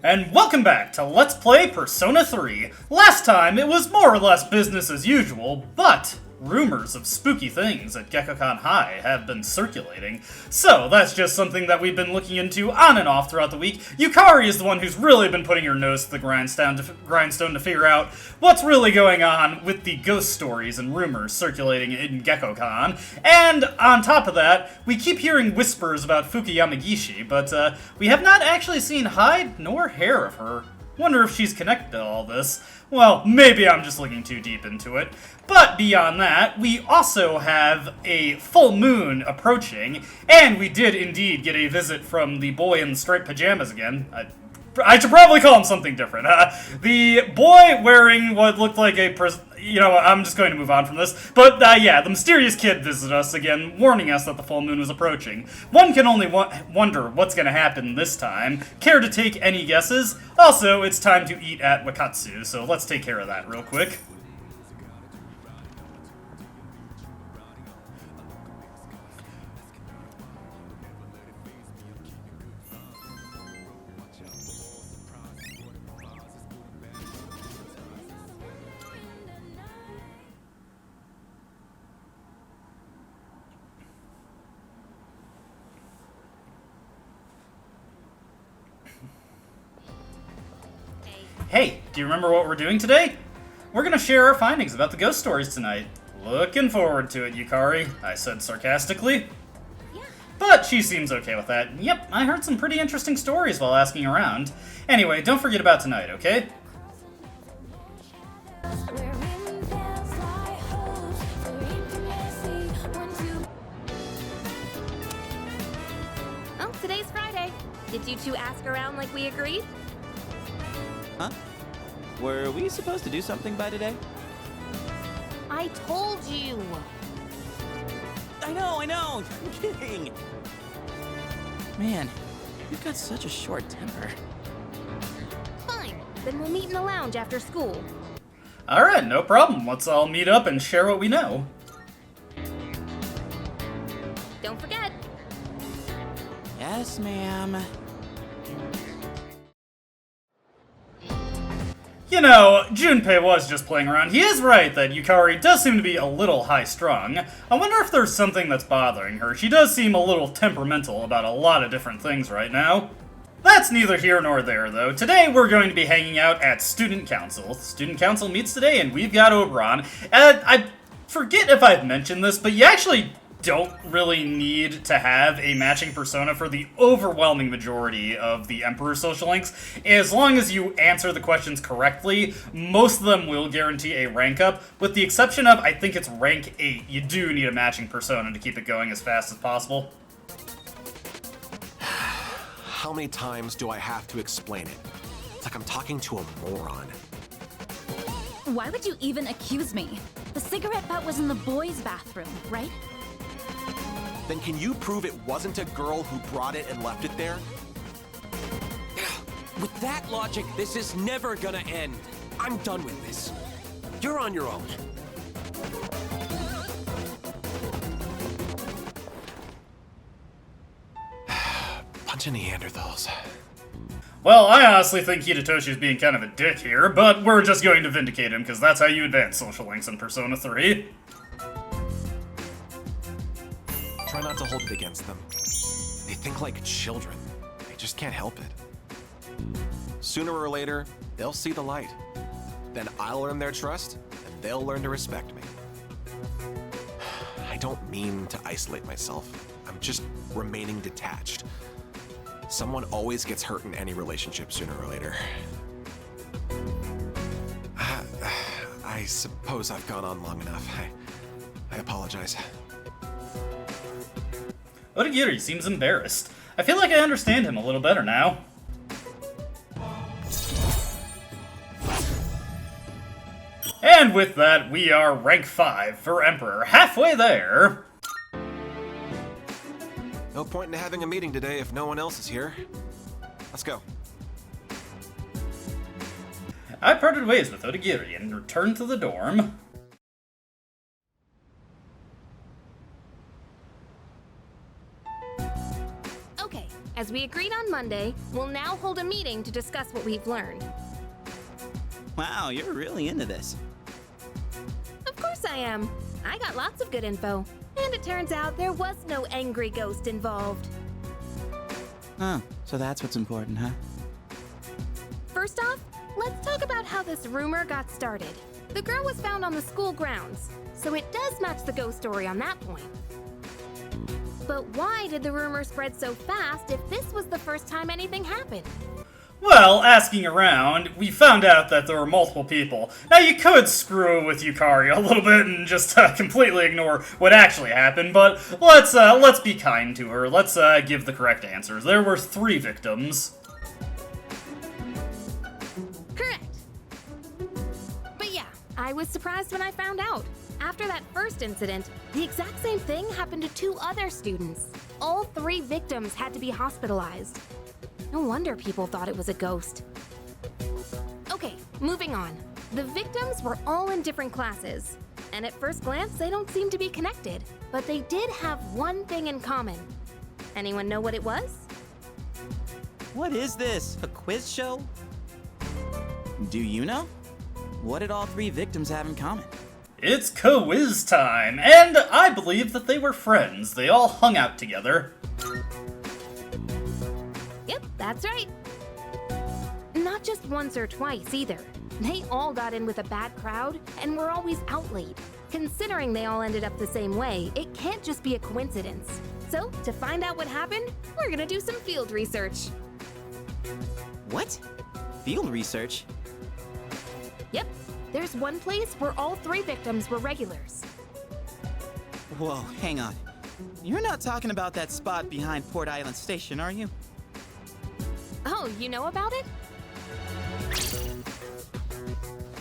And welcome back to Let's Play Persona 3. Last time, it was more or less business as usual, but rumors of spooky things at Gekkoukan High have been circulating. So, that's just something that we've been looking into on and off throughout the week. Yukari is the one who's really been putting her nose to the grindstone to figure out what's really going on with the ghost stories and rumors circulating in Gekkoukan. And on top of that, we keep hearing whispers about Fukuyama Gishi, but we have not actually seen hide nor hair of her. Wonder if she's connected to all this. Well, maybe I'm just looking too deep into it. But beyond that, we also have a full moon approaching, and we did indeed get a visit from the boy in striped pajamas again. I should probably call him something different. The boy wearing what looked like a I'm just going to move on from this. But, yeah, the mysterious kid visited us again, warning us that the full moon was approaching. One can only wonder what's going to happen this time. Care to take any guesses? Also, it's time to eat at Wakatsu, so let's take care of that real quick. Hey, do you remember what we're doing today? We're gonna share our findings about the ghost stories tonight. Looking forward to it, Yukari, I said sarcastically. Yeah. But she seems okay with that. Yep, I heard some pretty interesting stories while asking around. Anyway, don't forget about tonight, okay? Oh, today's Friday. Did you two ask around like we agreed? Huh? Were we supposed to do something by today? I told you! I know! I'm kidding! Man, you've got such a short temper. Fine, then we'll meet in the lounge after school. Alright, no problem. Let's all meet up and share what we know. Don't forget! Yes, ma'am. You know, Junpei was just playing around. He is right that Yukari does seem to be a little high-strung. I wonder if there's something that's bothering her. She does seem a little temperamental about a lot of different things right now. That's neither here nor there, though. Today we're going to be hanging out at Student Council. Student Council meets today, and we've got Oberon. I forget if I've mentioned this, but you actually don't really need to have a matching persona for the overwhelming majority of the Emperor social links. As long as you answer the questions correctly, most of them will guarantee a rank up, with the exception of, I think it's rank 8. You do need a matching persona to keep it going as fast as possible. How many times do I have to explain it? It's like I'm talking to a moron. Why would you even accuse me? The cigarette butt was in the boys' bathroom, right? Then can you prove it wasn't a girl who brought it and left it there? With that logic, this is never gonna end. I'm done with this. You're on your own. Bunch of Neanderthals. Well, I honestly think Hidetoshi's being kind of a dick here, but we're just going to vindicate him, because that's how you advance social links in Persona 3. Try not to hold it against them. They think like children. They just can't help it. Sooner or later, they'll see the light. Then I'll earn their trust, and they'll learn to respect me. I don't mean to isolate myself. I'm just remaining detached. Someone always gets hurt in any relationship sooner or later. I suppose I've gone on long enough. I apologize. Odagiri seems embarrassed. I feel like I understand him a little better now. And with that, we are rank 5 for Emperor. Halfway there. No point in having a meeting today if no one else is here. Let's go. I parted ways with Odagiri and returned to the dorm. Okay, As we agreed on Monday, we'll now hold a meeting to discuss what we've learned. Wow, you're really into this. Of course I am. I got lots of good info. And it turns out there was no angry ghost involved. Oh, so that's what's important, huh? First off, let's talk about how this rumor got started. The girl was found on the school grounds, so it does match the ghost story on that point. But why did the rumor spread so fast if this was the first time anything happened? Well, asking around, we found out that there were multiple people. Now, you could screw with Yukari a little bit and just completely ignore what actually happened, but let's be kind to her. Let's give the correct answers. There were 3 victims. Correct. But yeah, I was surprised when I found out. After that first incident, the exact same thing happened to 2 other students. All 3 victims had to be hospitalized. No wonder people thought it was a ghost. Okay, moving on. The victims were all in different classes, and at first glance, they don't seem to be connected, but they did have one thing in common. Anyone know what it was? What is this? A quiz show? Do you know? What did all 3 victims have in common? It's quiz time, and I believe that they were friends. They all hung out together. Yep, that's right. Not just once or twice either. They all got in with a bad crowd and were always out late. Considering they all ended up the same way, it can't just be a coincidence. So, to find out what happened, we're gonna do some field research. What? Field research? Yep, there's one place where all 3 victims were regulars. Whoa, hang on. You're not talking about that spot behind Port Island Station, are you? Oh, you know about it?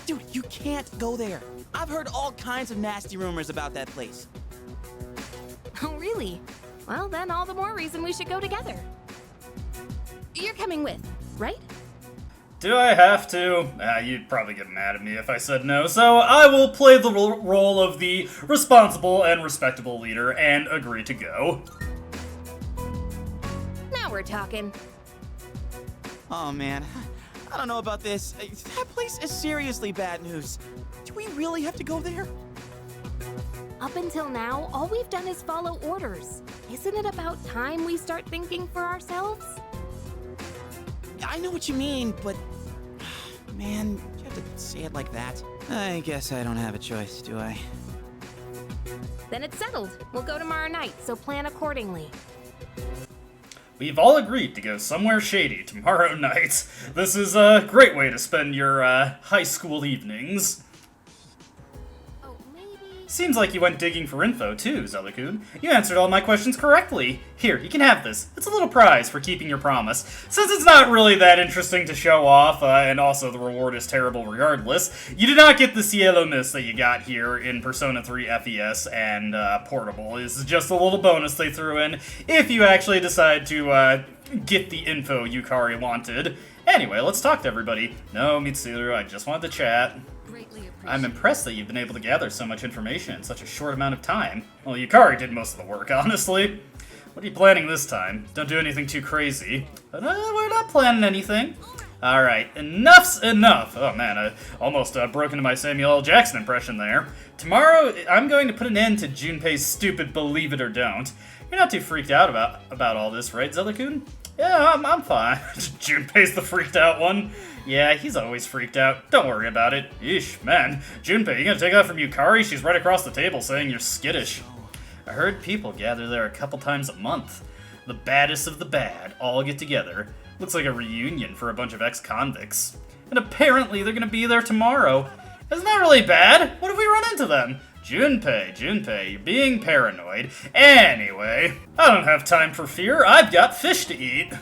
Dude, you can't go there. I've heard all kinds of nasty rumors about that place. Oh, really? Well, then all the more reason we should go together. You're coming with, right? Do I have to? You'd probably get mad at me if I said no, so I will play the role of the responsible and respectable leader and agree to go. Now we're talking. Oh man, I don't know about this. That place is seriously bad news. Do we really have to go there? Up until now, all we've done is follow orders. Isn't it about time we start thinking for ourselves? I know what you mean, but man, you have to say it like that. I guess I don't have a choice, do I? Then it's settled. We'll go tomorrow night, so plan accordingly. We've all agreed to go somewhere shady tomorrow night. This is a great way to spend your high school evenings. Oh, maybe... Seems like you went digging for info too, Zelda-kun. You answered all my questions correctly. Here, you can have this. It's a little prize for keeping your promise. Since it's not really that interesting to show off, and also the reward is terrible regardless, you did not get the Cielo Mist that you got here in Persona 3 FES and Portable. This is just a little bonus they threw in if you actually decide to get the info Yukari wanted. Anyway, let's talk to everybody. No, Mitsuru, I just wanted to chat. I'm impressed that you've been able to gather so much information in such a short amount of time. Well, Yukari did most of the work, honestly. What are you planning this time? Don't do anything too crazy. But we're not planning anything. Alright, enough's enough. Oh man, I almost broke into my Samuel L. Jackson impression there. Tomorrow, I'm going to put an end to Junpei's stupid believe it or don't. You're not too freaked out about all this, right, Zelda-kun? Yeah, I'm fine. Junpei's the freaked out one. Yeah, he's always freaked out. Don't worry about it. Eesh, man. Junpei, you gonna take that from Yukari? She's right across the table saying you're skittish. I heard people gather there a couple times a month. The baddest of the bad all get together. Looks like a reunion for a bunch of ex-convicts. And apparently they're gonna be there tomorrow. Isn't that really bad? What if we run into them? Junpei, you're being paranoid. Anyway, I don't have time for fear. I've got fish to eat.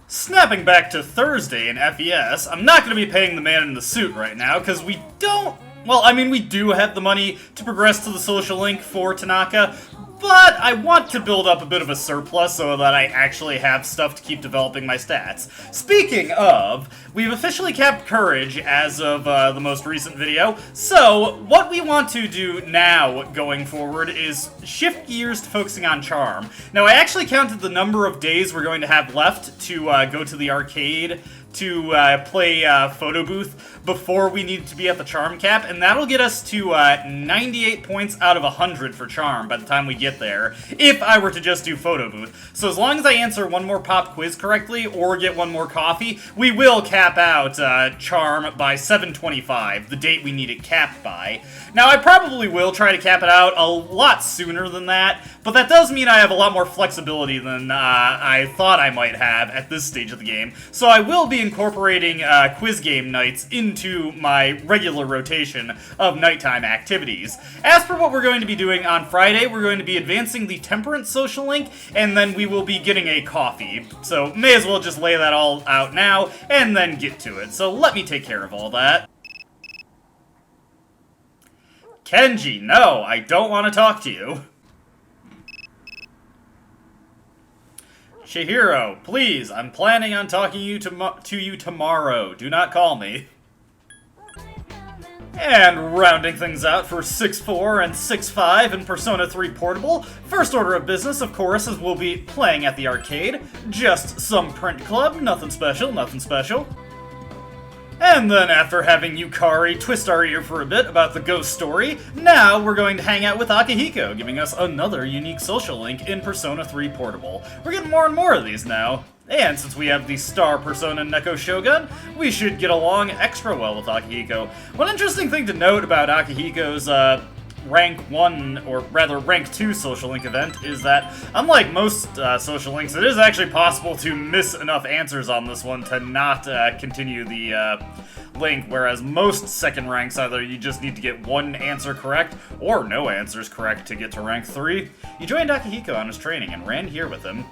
Snapping back to Thursday in FES, I'm not going to be paying the man in the suit right now, because we don't... Well, I mean, we do have the money to progress to the social link for Tanaka, but I want to build up a bit of a surplus so that I actually have stuff to keep developing my stats. Speaking of, we've officially capped Courage as of the most recent video, so what we want to do now going forward is shift gears to focusing on Charm. Now, I actually counted the number of days we're going to have left to go to the arcade to play Photo Booth before we need to be at the Charm cap, and that'll get us to 98 points out of 100 for Charm by the time we get there, if I were to just do Photo Booth. So as long as I answer one more pop quiz correctly, or get one more coffee, we will cap out Charm by 7:25, the date we need it capped by. Now, I probably will try to cap it out a lot sooner than that, but that does mean I have a lot more flexibility than I thought I might have at this stage of the game, so I will be incorporating quiz game nights into my regular rotation of nighttime activities. As for what we're going to be doing on Friday, we're going to be advancing the Temperance social link, and then we will be getting a coffee. So may as well just lay that all out now, and then get to it. So let me take care of all that. Kenji, no, I don't want to talk to you. Chihiro, please, I'm planning on talking to you tomorrow. Do not call me. And rounding things out for 6-4 and 6-5 in Persona 3 Portable, first order of business, of course, is we'll be playing at the arcade. Just some print club, nothing special, nothing special. And then after having Yukari twist our ear for a bit about the ghost story, now we're going to hang out with Akihiko, giving us another unique social link in Persona 3 Portable. We're getting more and more of these now. And since we have the star Persona Neko Shogun, we should get along extra well with Akihiko. One interesting thing to note about Akihiko's rank 1, or rather rank 2 social link event is that, unlike most social links, it is actually possible to miss enough answers on this one to not continue the link, whereas most second ranks, either you just need to get one answer correct, or no answers correct to get to rank 3. You joined Akihiko on his training and ran here with him.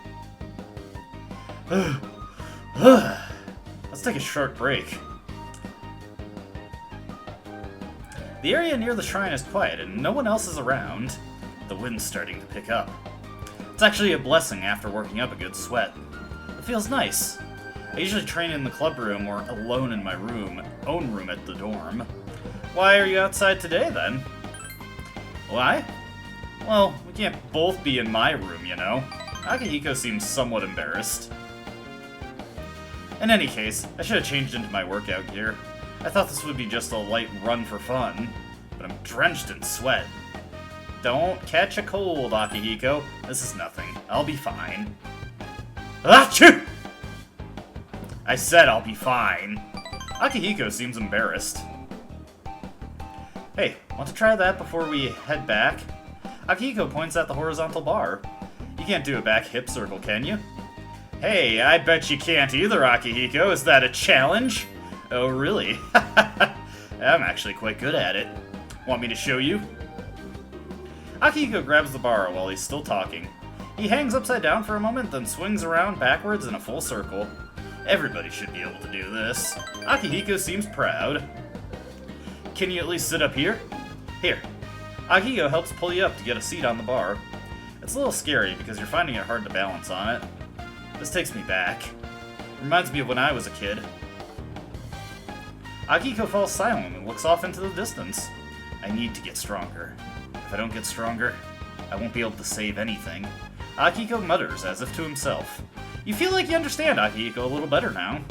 Let's take a short break. The area near the shrine is quiet and no one else is around. The wind's starting to pick up. It's actually a blessing after working up a good sweat. It feels nice. I usually train in the club room or alone in my own room at the dorm. Why are you outside today then? Why? Well, we can't both be in my room, you know. Akihiko seems somewhat embarrassed. In any case, I should have changed into my workout gear. I thought this would be just a light run for fun, but I'm drenched in sweat. Don't catch a cold, Akihiko. This is nothing. I'll be fine. Achoo! I said I'll be fine. Akihiko seems embarrassed. Hey, want to try that before we head back? Akihiko points at the horizontal bar. You can't do a back hip circle, can you? Hey, I bet you can't either, Akihiko. Is that a challenge? Oh, really? I'm actually quite good at it. Want me to show you? Akihiko grabs the bar while he's still talking. He hangs upside down for a moment, then swings around backwards in a full circle. Everybody should be able to do this. Akihiko seems proud. Can you at least sit up here? Here. Akihiko helps pull you up to get a seat on the bar. It's a little scary because you're finding it hard to balance on it. This takes me back. Reminds me of when I was a kid. Akihiko falls silent and looks off into the distance. I need to get stronger. If I don't get stronger, I won't be able to save anything. Akihiko mutters as if to himself. You feel like you understand Akihiko a little better now.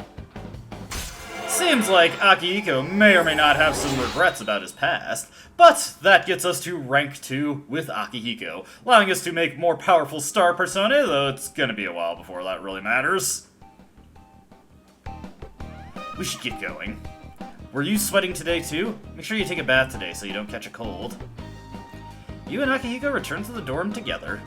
Seems like Akihiko may or may not have some regrets about his past, but that gets us to rank 2 with Akihiko, allowing us to make more powerful star persona, though it's gonna be a while before that really matters. We should get going. Were you sweating today too? Make sure you take a bath today so you don't catch a cold. You and Akihiko return to the dorm together.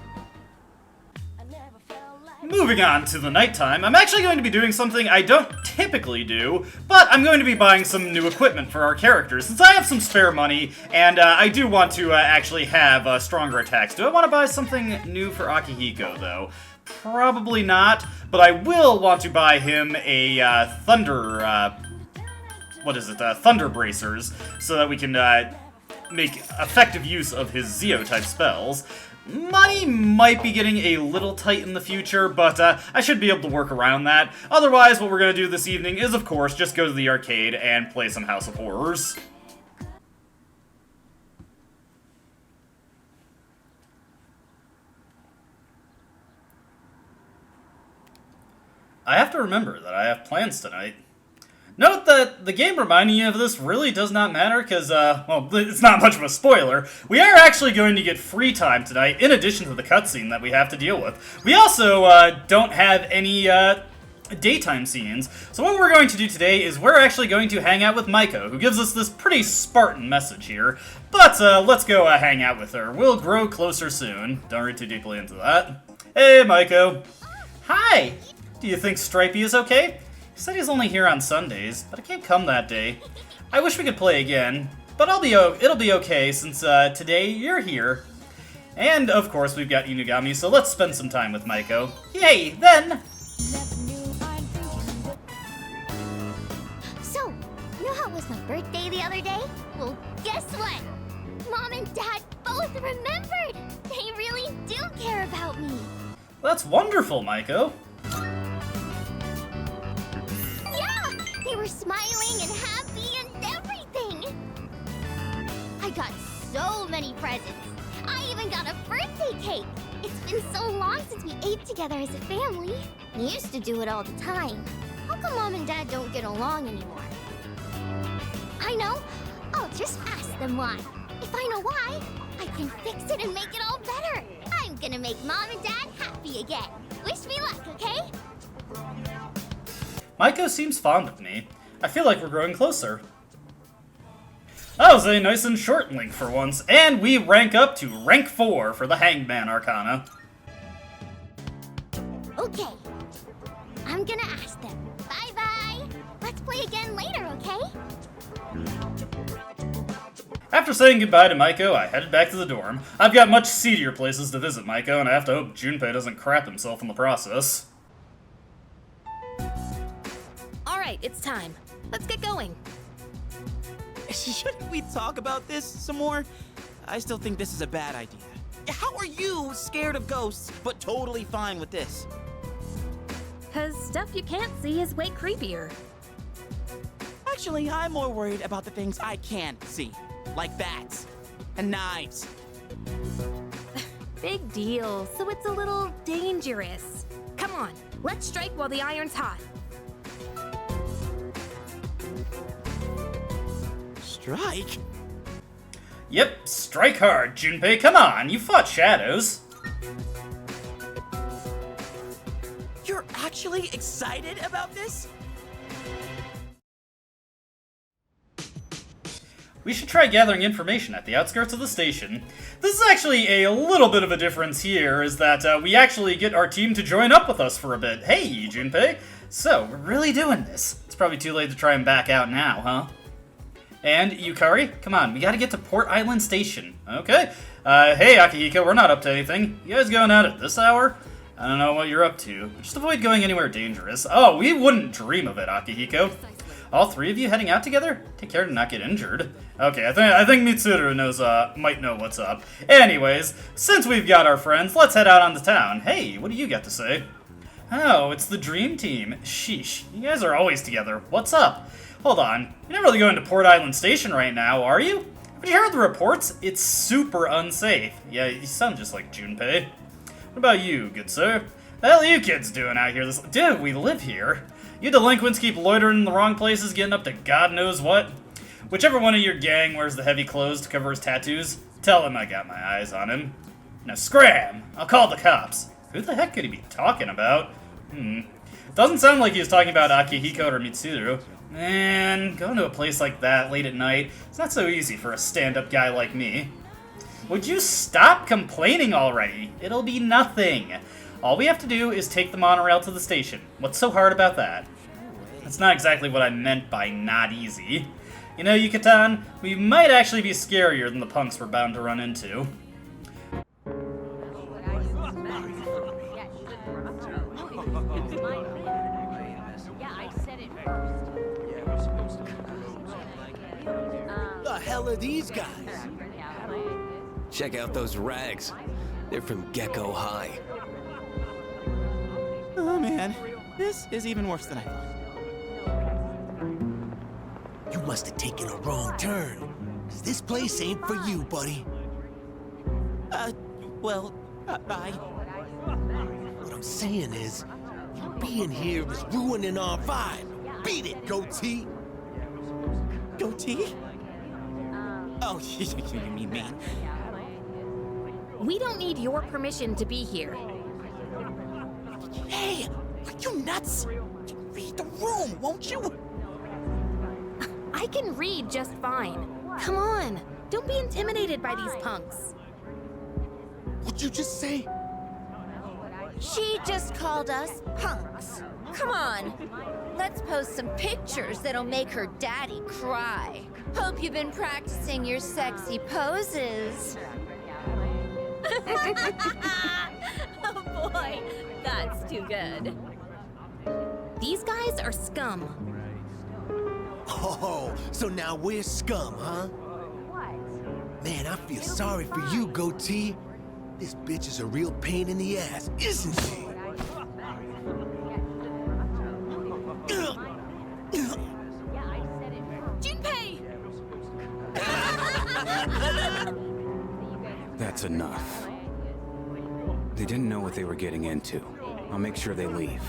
Moving on to the nighttime, I'm actually going to be doing something I don't typically do, but I'm going to be buying some new equipment for our characters, since I have some spare money, and I do want to actually have stronger attacks. Do I want to buy something new for Akihiko, though? Probably not, but I will want to buy him a thunder, thunder bracers, so that we can make effective use of his Zeo-type spells. Money might be getting a little tight in the future, but I should be able to work around that. Otherwise, what we're going to do this evening is, of course, just go to the arcade and play some House of Horrors. I have to remember that I have plans tonight. Note that the game reminding you of this really does not matter because, well, it's not much of a spoiler. We are actually going to get free time tonight in addition to the cutscene that we have to deal with. We also don't have any daytime scenes, so what we're going to do today is we're actually going to hang out with Maiko, who gives us this pretty Spartan message here. But let's go hang out with her. We'll grow closer soon. Don't read too deeply into that. Hey, Maiko. Hi. Do you think Stripey is okay? He said he's only here on Sundays, but I can't come that day. I wish we could play again, but it'll be okay since today you're here. And of course we've got Inugami, so let's spend some time with Maiko. Yay, then! So, you know how it was my birthday the other day? Well, guess what? Mom and Dad both remembered! They really do care about me! That's wonderful, Maiko. They were smiling and happy and everything! I got so many presents! I even got a birthday cake! It's been so long since we ate together as a family. We used to do it all the time. How come Mom and Dad don't get along anymore? I know! I'll just ask them why. If I know why, I can fix it and make it all better! I'm gonna make Mom and Dad happy again! Wish me luck, okay? Maiko seems fond of me. I feel like we're growing closer. That was a nice and short link for once, and we rank up to rank 4 for the Hangman Arcana. Okay. I'm gonna ask them. Bye-bye! Let's play again later, okay? After saying goodbye to Maiko, I headed back to the dorm. I've got much seedier places to visit Maiko, and I have to hope Junpei doesn't crap himself in the process. Alright, it's time. Let's get going. Shouldn't we talk about this some more? I still think this is a bad idea. How are you scared of ghosts, but totally fine with this? Cause stuff you can't see is way creepier. Actually, I'm more worried about the things I can't see. Like bats. And knives. Big deal, so it's a little dangerous. Come on, let's strike while the iron's hot. Strike? Yep, strike hard, Junpei. Come on, you fought shadows. You're actually excited about this? We should try gathering information at the outskirts of the station. This is actually a little bit of a difference here, is that we actually get our team to join up with us for a bit. Hey, Junpei. So, we're really doing this. It's probably too late to try and back out now, huh? And Yukari, come on, we gotta get to Port Island Station. Okay. Hey, Akihiko, we're not up to anything. You guys going out at this hour? I don't know what you're up to. Just avoid going anywhere dangerous. Oh, we wouldn't dream of it, Akihiko. All three of you heading out together? Take care to not get injured. Okay, I think Mitsuru knows, might know what's up. Anyways, since we've got our friends, let's head out on the town. Hey, what do you got to say? Oh, it's the Dream Team. Sheesh, you guys are always together. What's up? Hold on, you're not really going to Port Island Station right now, are you? Have you heard the reports? It's super unsafe. Yeah, you sound just like Junpei. What about you, good sir? The hell are you kids doing out here? Dude, we live here. You delinquents keep loitering in the wrong places, getting up to God knows what. Whichever one of your gang wears the heavy clothes to cover his tattoos, tell him I got my eyes on him. Now scram! I'll call the cops. Who the heck could he be talking about? Doesn't sound like he was talking about Akihiko or Mitsuru. Man, going to a place like that late at night, it's not so easy for a stand-up guy like me. Would you stop complaining already? It'll be nothing. All we have to do is take the monorail to the station. What's so hard about that? That's not exactly what I meant by not easy. You know, Yucatan, we might actually be scarier than the punks we're bound to run into. The hell are these guys? Check out those rags. They're from Gecko High. Oh man, this is even worse than I thought. You must have taken a wrong turn. 'Cause this place ain't for you, buddy. Bye. What I'm saying is, you being here is ruining our vibe. Beat it, goatee. Goatee? Oh, you mean me? We don't need your permission to be here. Hey, are you nuts? Read the room, won't you? I can read just fine. Come on, don't be intimidated by these punks. What'd you just say? She just called us punks. Come on, let's post some pictures that'll make her daddy cry. Hope you've been practicing your sexy poses. Oh boy, that's too good. These guys are scum. Oh, so now we're scum, huh? Man, I feel sorry for you, goatee. This bitch is a real pain in the ass, isn't she? Junpei! That's enough. They didn't know what they were getting into. I'll make sure they leave.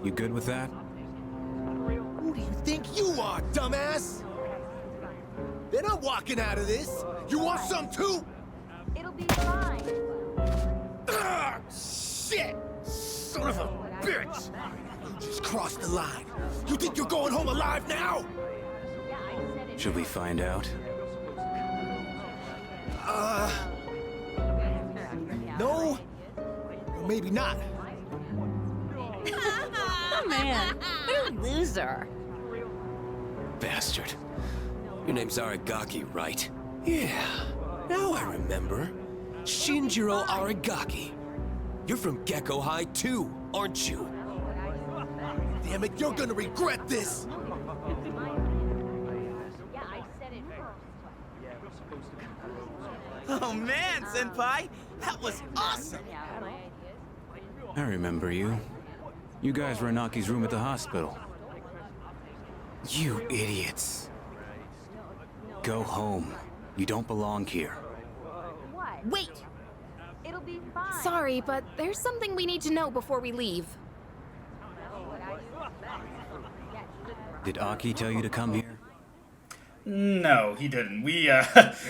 You good with that? Who do you think you are, dumbass? They're not walking out of this. You want some too? It'll be fine. Ah, shit! Son of a bitch! You just crossed the line. You think you're going home alive now? Should we find out? No? Or maybe not. Oh man, what a loser. Bastard. Your name's Aragaki, right? Yeah, now I remember. Shinjiro Aragaki. You're from Gecko High too, aren't you? Damn it, you're gonna regret this! Oh man, Senpai, that was awesome! I remember you. You guys were in Aki's room at the hospital. You idiots. Go home. You don't belong here. Wait! Sorry, but there's something we need to know before we leave. Did Aki tell you to come here? No, he didn't. We,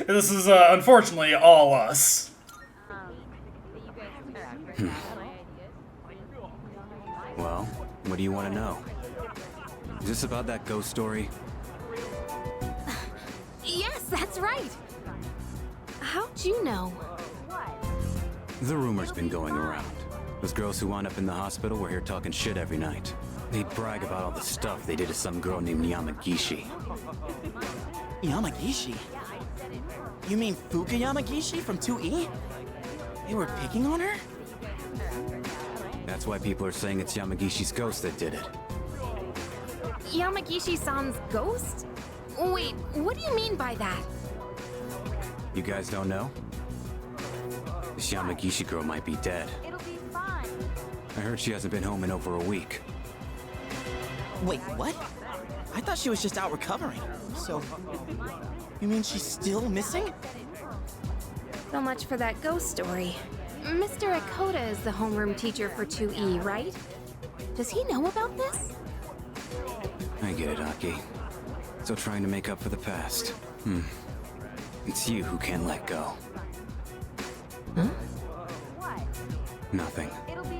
this is, unfortunately, all us. Well, what do you want to know? Is this about that ghost story? Yes, that's right! How'd you know? The rumor's been going around. Those girls who wound up in the hospital were here talking shit every night. They'd brag about all the stuff they did to some girl named Yamagishi. Yamagishi? You mean Fuka Yamagishi from 2E? They were picking on her? That's why people are saying it's Yamagishi's ghost that did it. Yamagishi-san's ghost? Wait, what do you mean by that? You guys don't know? This Yamagishi girl might be dead. It'll be fine. I heard she hasn't been home in over a week. Wait, what? I thought she was just out recovering. So, you mean she's still missing? So much for that ghost story. Mr. Akoda is the homeroom teacher for 2E, right? Does he know about this? I get it, Aki. Still trying to make up for the past. It's you who can't let go. Huh? Nothing.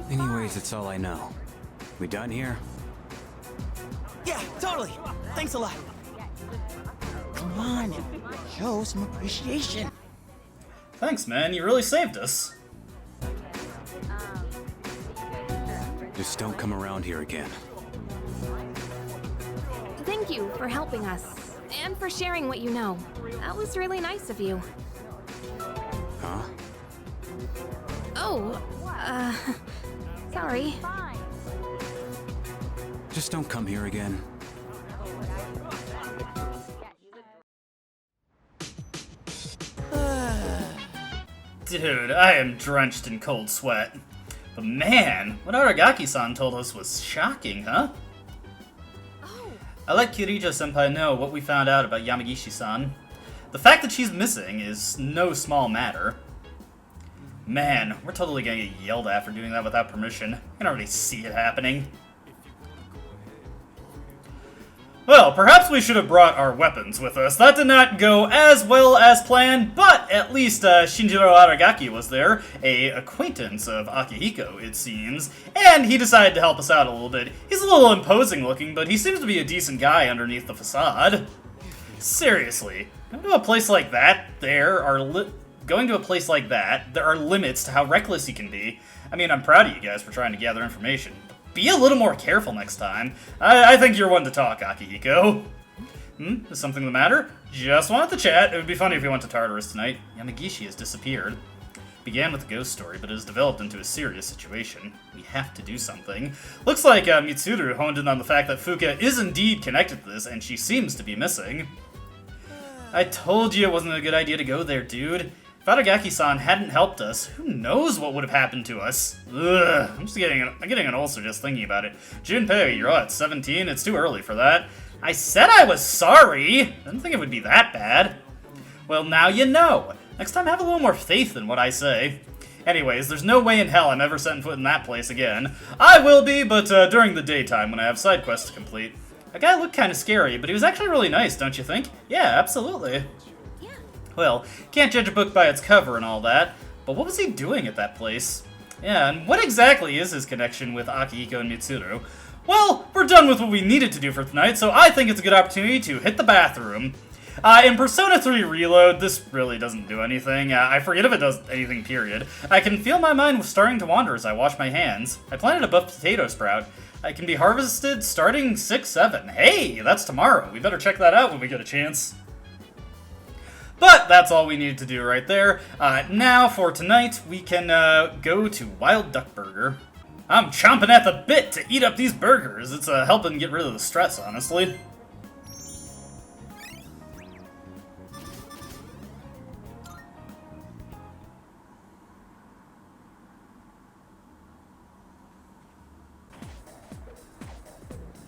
Anyways, it's all I know. We done here? Yeah, totally. Thanks a lot. Come on, show some appreciation. Thanks, man. You really saved us. Just don't come around here again. Thank you for helping us, and for sharing what you know. That was really nice of you. Huh? Oh, sorry. Just don't come here again. Dude, I am drenched in cold sweat. But man, what Aragaki-san told us was shocking, huh? I let Kirijo-senpai know what we found out about Yamagishi-san. The fact that she's missing is no small matter. Man, we're totally gonna get yelled at for doing that without permission. I can already see it happening. Well, perhaps we should have brought our weapons with us. That did not go as well as planned, but at least Shinjiro Aragaki was there, a acquaintance of Akihiko, it seems, and he decided to help us out a little bit. He's a little imposing looking, but he seems to be a decent guy underneath the facade. Seriously, going to a place like that, there are limits to how reckless you can be. I mean, I'm proud of you guys for trying to gather information. Be a little more careful next time. I think you're one to talk, Akihiko. Is something the matter? Just wanted to chat. It would be funny if we went to Tartarus tonight. Yamagishi has disappeared. Began with a ghost story, but has developed into a serious situation. We have to do something. Looks like Mitsuru honed in on the fact that Fuka is indeed connected to this, and she seems to be missing. I told you it wasn't a good idea to go there, dude. If Aragaki-san hadn't helped us, who knows what would have happened to us? Ugh, I'm getting an ulcer just thinking about it. Junpei, you're at 17? It's too early for that. I said I was sorry! I didn't think it would be that bad. Well, now you know. Next time have a little more faith in what I say. Anyways, there's no way in hell I'm ever setting foot in that place again. I will be, but during the daytime when I have side quests to complete. That guy looked kind of scary, but he was actually really nice, don't you think? Yeah, absolutely. Well, can't judge a book by its cover and all that, but what was he doing at that place? Yeah, and what exactly is his connection with Akihiko and Mitsuru? Well, we're done with what we needed to do for tonight, so I think it's a good opportunity to hit the bathroom. In Persona 3 Reload, this really doesn't do anything. I forget if it does anything, period. I can feel my mind starting to wander as I wash my hands. I planted a buff potato sprout. I can be harvested starting 6-7. Hey, that's tomorrow. We better check that out when we get a chance. But that's all we needed to do right there. Now, for tonight, we can go to Wild Duck Burger. I'm chomping at the bit to eat up these burgers. It's helping get rid of the stress, honestly.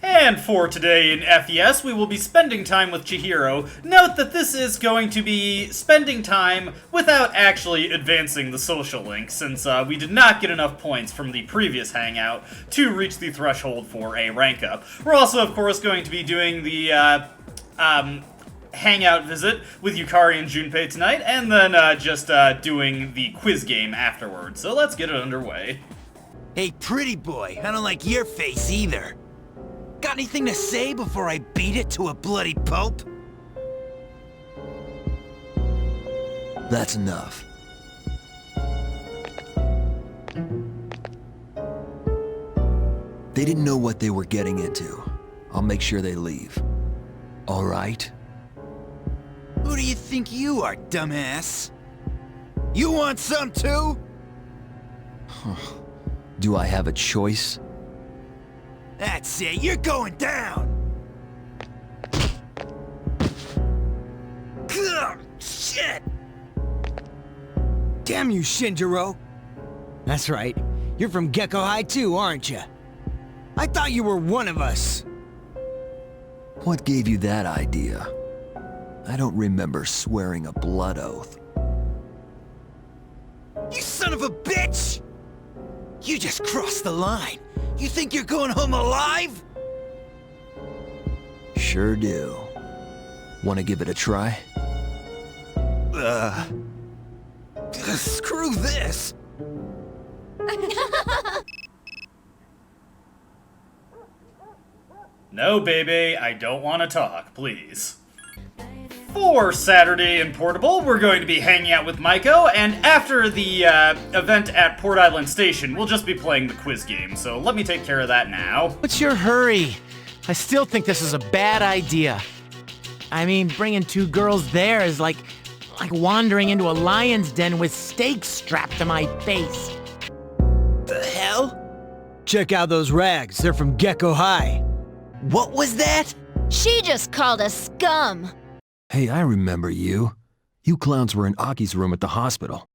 And for today in FES, we will be spending time with Chihiro. Note that this is going to be spending time without actually advancing the social link, since we did not get enough points from the previous hangout to reach the threshold for a rank up. We're also, of course, going to be doing the hangout visit with Yukari and Junpei tonight, and then just doing the quiz game afterwards. So let's get it underway. Hey, pretty boy, I don't like your face either. Got anything to say before I beat it to a bloody pulp? That's enough. They didn't know what they were getting into. I'll make sure they leave. All right? Who do you think you are, dumbass? You want some too? Do I have a choice? That's it, you're going down! Ugh, shit! Damn you, Shinjiro! That's right, you're from Gecko High too, aren't you? I thought you were one of us! What gave you that idea? I don't remember swearing a blood oath. You son of a bitch! You just crossed the line! You think you're going home alive? Sure do. Want to give it a try? Screw this! No, baby, I don't want to talk, please. For Saturday in Portable, we're going to be hanging out with Maiko, and after the event at Port Island Station, we'll just be playing the quiz game, so let me take care of that now. What's your hurry? I still think this is a bad idea. I mean, bringing two girls there is like wandering into a lion's den with stakes strapped to my face. The hell? Check out those rags, they're from Gecko High. What was that? She just called us scum. Hey, I remember you. You clowns were in Aki's room at the hospital.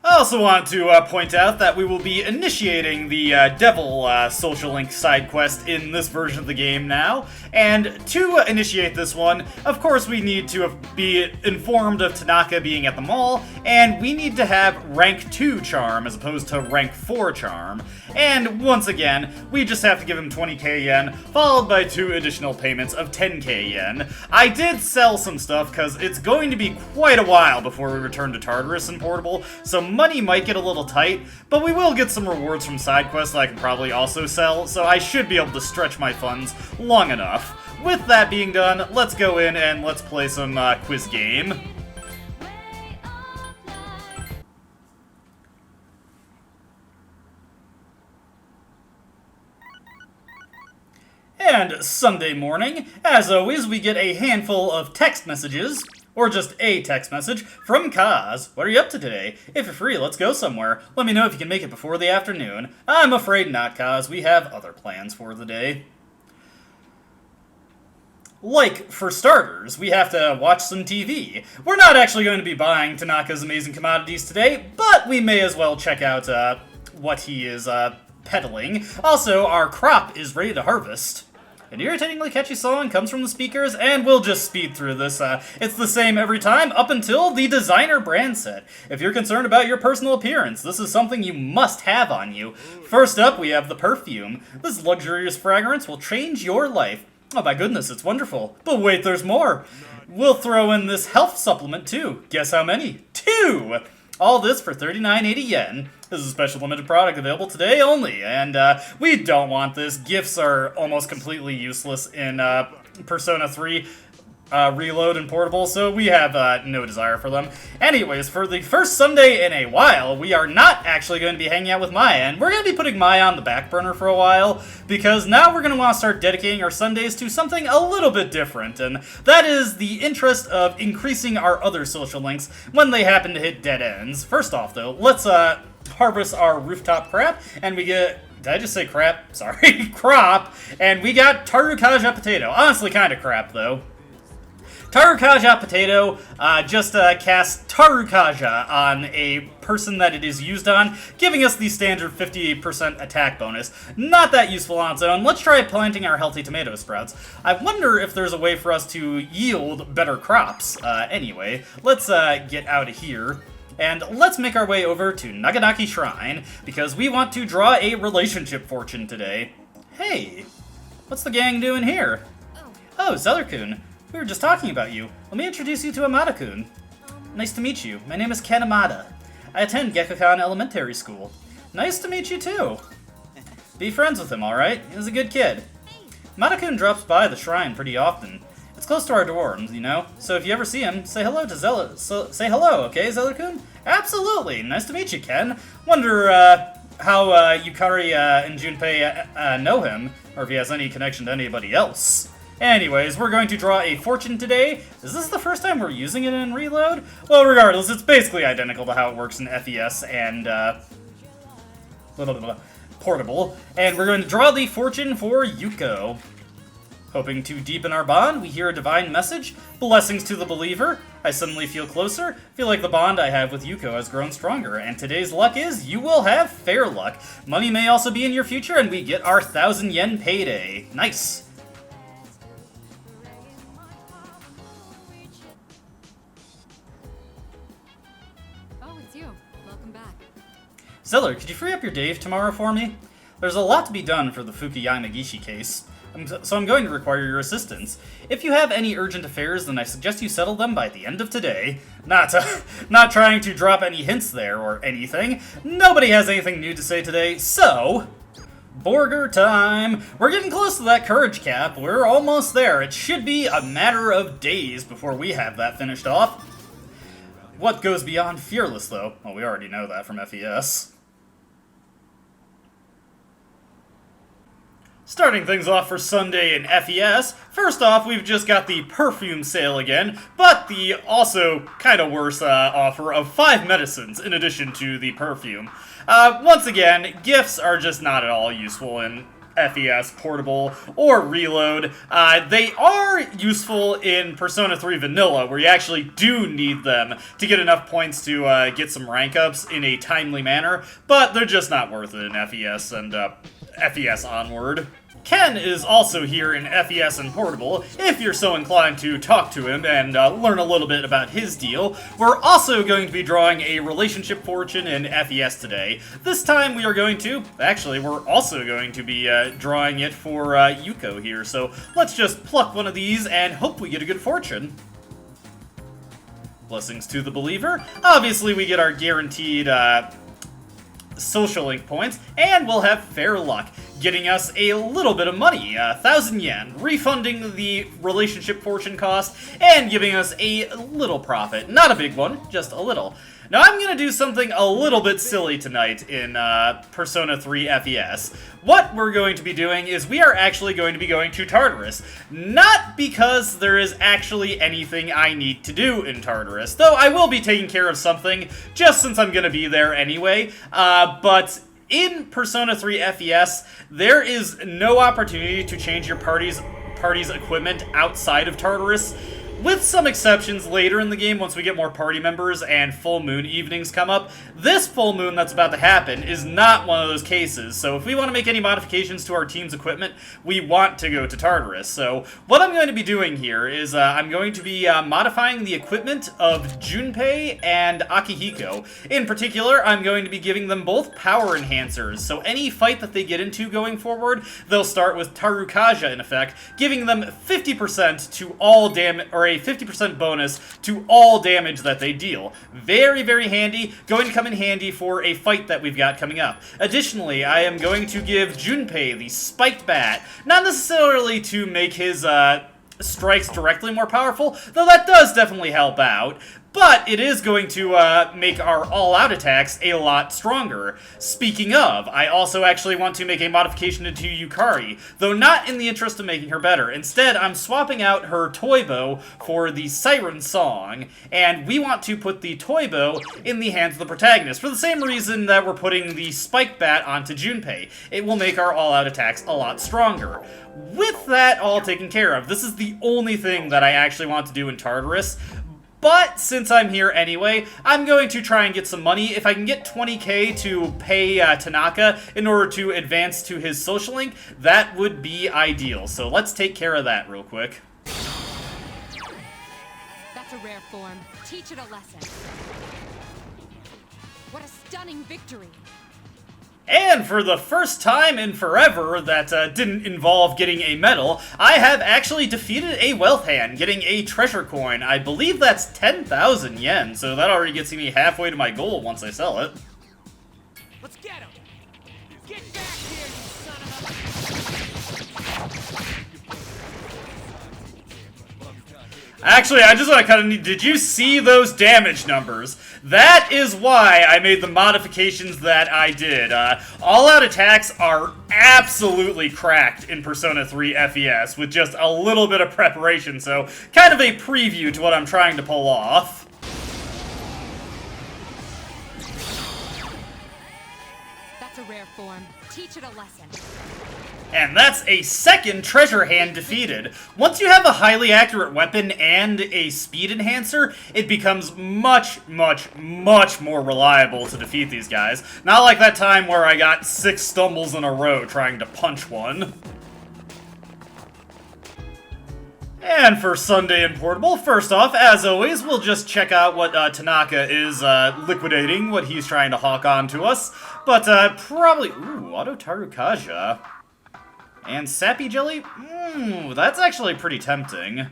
I also want to point out that we will be initiating the Devil Social Link side quest in this version of the game now, and to initiate this one, of course we need to be informed of Tanaka being at the mall, and we need to have rank 2 charm as opposed to rank 4 charm. And once again, we just have to give him 20k yen, followed by 2 additional payments of 10k yen. I did sell some stuff because it's going to be quite a while before we return to Tartarus and Portable, so money might get a little tight, but we will get some rewards from side quests that I can probably also sell, so I should be able to stretch my funds long enough. With that being done, let's go in and let's play some quiz game. And Sunday morning, as always, we get a handful of text messages, or just a text message, from Kaz. What are you up to today? If you're free, let's go somewhere. Let me know if you can make it before the afternoon. I'm afraid not, Kaz. We have other plans for the day. Like, for starters, we have to watch some TV. We're not actually going to be buying Tanaka's amazing commodities today, but we may as well check out what he is peddling. Also, our crop is ready to harvest. An irritatingly catchy song comes from the speakers, and we'll just speed through this. It's the same every time, up until the designer brand set. If you're concerned about your personal appearance, this is something you must have on you. First up, we have the perfume. This luxurious fragrance will change your life. Oh my goodness, it's wonderful. But wait, there's more. We'll throw in this health supplement too. Guess how many? 2! All this for 39.80 yen. This is a special limited product available today only, and we don't want this. Gifts are almost completely useless in Persona 3 Reload and Portable, so we have no desire for them. Anyways, for the first Sunday in a while, we are not actually going to be hanging out with Maya, and we're going to be putting Maya on the back burner for a while, because now we're going to want to start dedicating our Sundays to something a little bit different, and that is the interest of increasing our other social links when they happen to hit dead ends. First off, though, let's harvest our rooftop crap, and we get... Did I just say crap? Sorry, crop, and we got Tarukaja potato. Honestly, kind of crap, though. Tarukaja potato just casts Tarukaja on a person that it is used on, giving us the standard 50% attack bonus. Not that useful on its own. Let's try planting our healthy tomato sprouts. I wonder if there's a way for us to yield better crops. Anyway, let's get out of here. And let's make our way over to Naganaki Shrine, because we want to draw a relationship fortune today. Hey, what's the gang doing here? Oh, Zeller-kun. We were just talking about you. Let me introduce you to Amada-kun. Nice to meet you. My name is Ken Amada. I attend Gekkokan Elementary School. Nice to meet you, too. Be friends with him, alright? He's a good kid. Amada-kun drops by the shrine pretty often. It's close to our dorms, you know? So if you ever see him, say hello to say hello, okay, Zeller-kun? Absolutely. Nice to meet you, Ken. Wonder, how, Yukari, and Junpei, know him, or if he has any connection to anybody else. Anyways, we're going to draw a fortune today. Is this the first time we're using it in Reload? Well, regardless, it's basically identical to how it works in FES and, Portable. And we're going to draw the fortune for Yuko. Hoping to deepen our bond, we hear a divine message. Blessings to the believer. I suddenly feel closer. Feel like the bond I have with Yuko has grown stronger. And today's luck is you will have fair luck. Money may also be in your future, and we get our 1,000 yen payday. Nice. Zeller, could you free up your day tomorrow for me? There's a lot to be done for the Fukuyama Gishi case, so I'm going to require your assistance. If you have any urgent affairs, then I suggest you settle them by the end of today. Not trying to drop any hints there or anything. Nobody has anything new to say today, so... Borger time! We're getting close to that courage cap. We're almost there. It should be a matter of days before we have that finished off. What goes beyond fearless, though? Well, we already know that from FES. Starting things off for Sunday in FES, first off, we've just got the perfume sale again, but the also kind of worse offer of 5 medicines in addition to the perfume. Once again, gifts are just not at all useful in FES, Portable, or Reload. They are useful in Persona 3 Vanilla, where you actually do need them to get enough points to get some rank ups in a timely manner, but they're just not worth it in FES and FES onward. Ken is also here in FES and Portable, if you're so inclined to talk to him and learn a little bit about his deal. We're also going to be drawing a relationship fortune in FES today. This time we are going to, actually, we're also going to be drawing it for Yuko here, so let's just pluck one of these and hope we get a good fortune. Blessings to the believer. Obviously we get our guaranteed social link points, and we'll have fair luck, getting us a little bit of money, 1,000 yen, refunding the relationship fortune cost, and giving us a little profit. Not a big one, just a little. Now I'm gonna do something a little bit silly tonight in Persona 3 FES. What we're going to be doing is we are actually going to be going to Tartarus. Not because there is actually anything I need to do in Tartarus, though I will be taking care of something just since I'm gonna be there anyway, but in Persona 3 FES, there is no opportunity to change your party's equipment outside of Tartarus. With some exceptions later in the game, once we get more party members and full moon evenings come up, this full moon that's about to happen is not one of those cases, so if we want to make any modifications to our team's equipment, we want to go to Tartarus. So what I'm going to be doing here is I'm going to be modifying the equipment of Junpei and Akihiko. In particular, I'm going to be giving them both power enhancers, so any fight that they get into going forward, they'll start with Tarukaja in effect, giving them 50% to all damage, or a 50% bonus to all damage that they deal. Very, very handy. Going to come in handy for a fight that we've got coming up. Additionally, I am going to give Junpei the Spiked Bat, not necessarily to make his strikes directly more powerful, though that does definitely help out, but it is going to make our all-out attacks a lot stronger. Speaking of, I also actually want to make a modification to Yukari, though not in the interest of making her better. Instead, I'm swapping out her toy bow for the Siren Song, and we want to put the toy bow in the hands of the protagonist, for the same reason that we're putting the Spike Bat onto Junpei. It will make our all-out attacks a lot stronger. With that all taken care of, this is the only thing that I actually want to do in Tartarus. But since I'm here anyway, I'm going to try and get some money. If I can get 20k to pay Tanaka in order to advance to his social link, that would be ideal. So let's take care of that real quick. That's a rare form. Teach it a lesson. What a stunning victory. And for the first time in forever that didn't involve getting a medal, I have actually defeated a wealth hand, getting a treasure coin. I believe that's 10,000 yen, so that already gets me halfway to my goal once I sell it. Let's get him! Get back here, you son of a... Actually, I just want to kind of need... Did you see those damage numbers? That is why I made the modifications that I did. All-out attacks are absolutely cracked in Persona 3 FES with just a little bit of preparation, so kind of a preview to what I'm trying to pull off. That's a rare form. Teach it a lesson. And that's a second treasure hand defeated. Once you have a highly accurate weapon and a speed enhancer, it becomes much, much, much more reliable to defeat these guys. Not like that time where I got 6 stumbles in a row trying to punch one. And for Sunday in Portable, first off, as always, we'll just check out what Tanaka is liquidating, what he's trying to hawk on to us. But probably... Ooh, Auto Tarukaja. And Sappy Jelly? That's actually pretty tempting.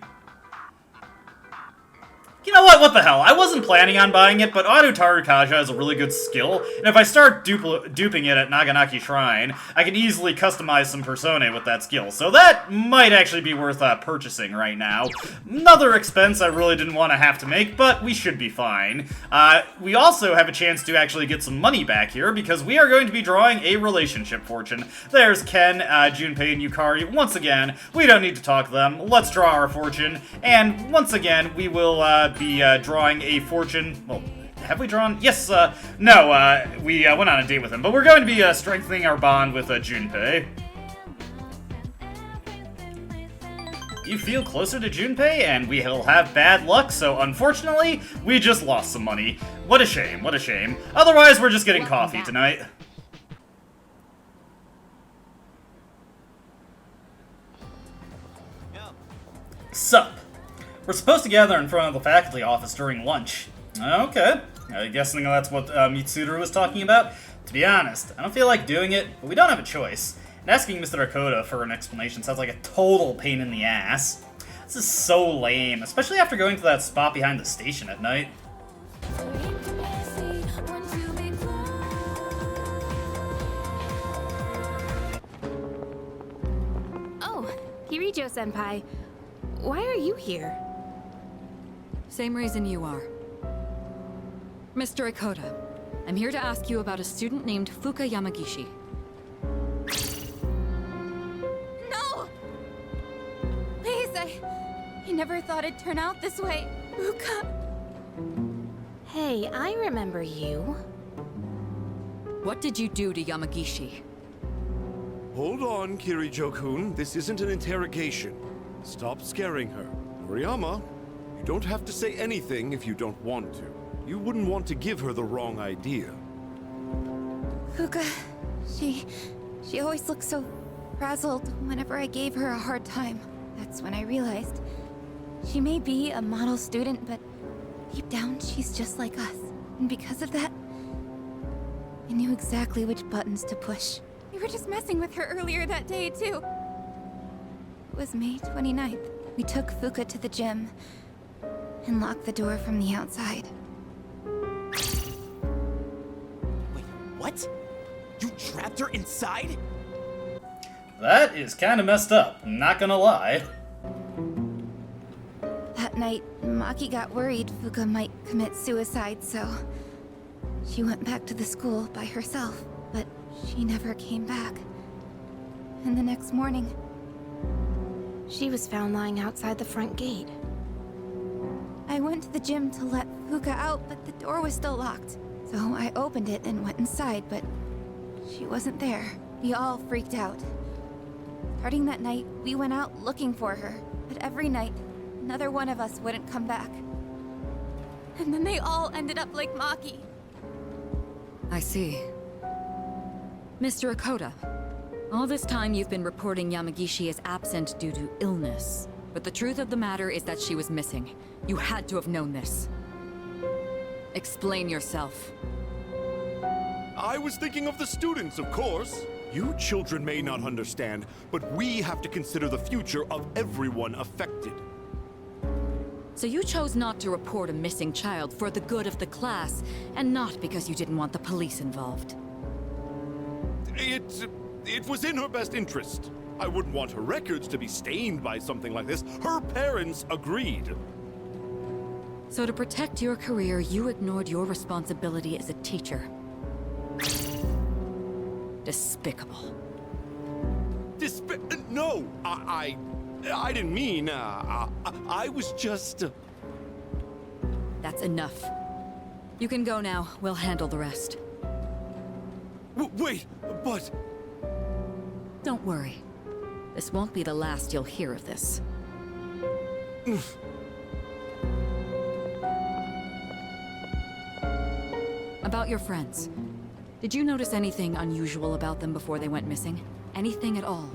You know what the hell, I wasn't planning on buying it, but Auto Tarukaja is a really good skill, and if I start duping it at Naganaki Shrine, I can easily customize some personae with that skill, so that might actually be worth purchasing right now. Another expense I really didn't want to have to make, but we should be fine. We also have a chance to actually get some money back here, because we are going to be drawing a relationship fortune. There's Ken, Junpei, and Yukari. Once again, we don't need to talk to them. Let's draw our fortune, and once again, we will be drawing a fortune. Well, have we drawn? Yes, no, we went on a date with him, but we're going to be strengthening our bond with Junpei. You feel closer to Junpei, and we will have bad luck, so unfortunately, we just lost some money. What a shame, what a shame. Otherwise, we're just getting coffee tonight. Sup? We're supposed to gather in front of the faculty office during lunch. Okay. I'm guessing that's what Mitsuru was talking about. To be honest, I don't feel like doing it, but we don't have a choice. And asking Mr. Akoda for an explanation sounds like a total pain in the ass. This is so lame, especially after going to that spot behind the station at night. Oh, Kirijo-senpai. Why are you here? Same reason you are. Mr. Akoda, I'm here to ask you about a student named Fuka Yamagishi. No! Please, I never thought it'd turn out this way. Fuka. Hey, I remember you. What did you do to Yamagishi? Hold on, Kirijo-kun. This isn't an interrogation. Stop scaring her. Noriyama, you don't have to say anything if you don't want to. You wouldn't want to give her the wrong idea. Fuka, she always looked so frazzled whenever I gave her a hard time. That's when I realized she may be a model student, but deep down she's just like us. And because of that, I knew exactly which buttons to push. We were just messing with her earlier that day, too. It was May 29th. We took Fuka to the gym and locked the door from the outside. Wait, what? You trapped her inside? That is kind of messed up, not gonna lie. That night, Maki got worried Fuka might commit suicide, so she went back to the school by herself, but she never came back. And the next morning, she was found lying outside the front gate. I went to the gym to let Fuka out, but the door was still locked. So I opened it and went inside, but she wasn't there. We all freaked out. Starting that night, we went out looking for her, but every night, another one of us wouldn't come back. And then they all ended up like Maki. I see. Mr. Akoda, all this time you've been reporting Yamagishi as absent due to illness. But the truth of the matter is that she was missing. You had to have known this. Explain yourself. I was thinking of the students, of course. You children may not understand, but we have to consider the future of everyone affected. So you chose not to report a missing child for the good of the class, and not because you didn't want the police involved. It was in her best interest. I wouldn't want her records to be stained by something like this. Her parents agreed. So to protect your career, you ignored your responsibility as a teacher. Despicable. No! I didn't mean, I was just... That's enough. You can go now. We'll handle the rest. Wait, but... Don't worry. This won't be the last you'll hear of this. About your friends. Did you notice anything unusual about them before they went missing? Anything at all?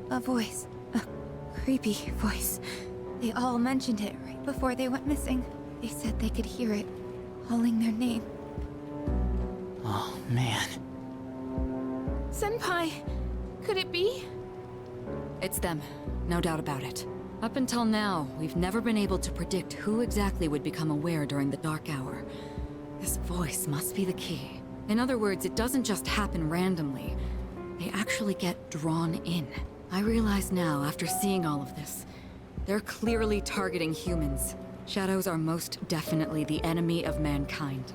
A voice. A creepy voice. They all mentioned it right before they went missing. They said they could hear it, calling their name. Oh, man. Senpai, could it be? It's them, no doubt about it. Up until now, we've never been able to predict who exactly would become aware during the dark hour. This voice must be the key. In other words, it doesn't just happen randomly. They actually get drawn in. I realize now, after seeing all of this, they're clearly targeting humans. Shadows are most definitely the enemy of mankind.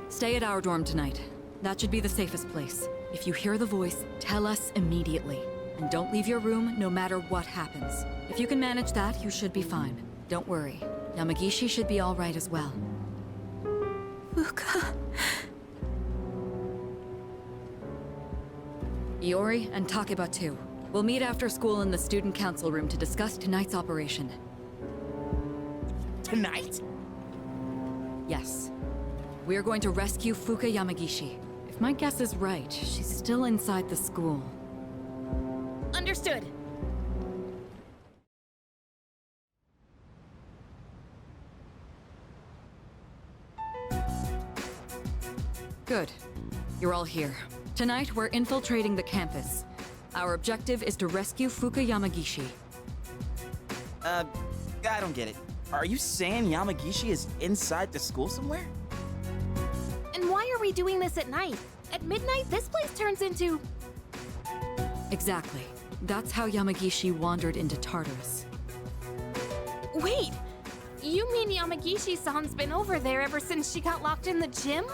Stay at our dorm tonight. That should be the safest place. If you hear the voice, tell us immediately. And don't leave your room no matter what happens. If you can manage that, you should be fine. Don't worry. Yamagishi should be all right as well. Fuka. Iori and Takeba too. We'll meet after school in the student council room to discuss tonight's operation. Tonight? Yes. We are going to rescue Fuka Yamagishi. If my guess is right, she's still inside the school. Understood. Good. You're all here. Tonight, we're infiltrating the campus. Our objective is to rescue Fuka Yamagishi. I don't get it. Are you saying Yamagishi is inside the school somewhere? And why are we doing this at night? At midnight, this place turns into... Exactly. That's how Yamagishi wandered into Tartarus. Wait! You mean Yamagishi-san's been over there ever since she got locked in the gym?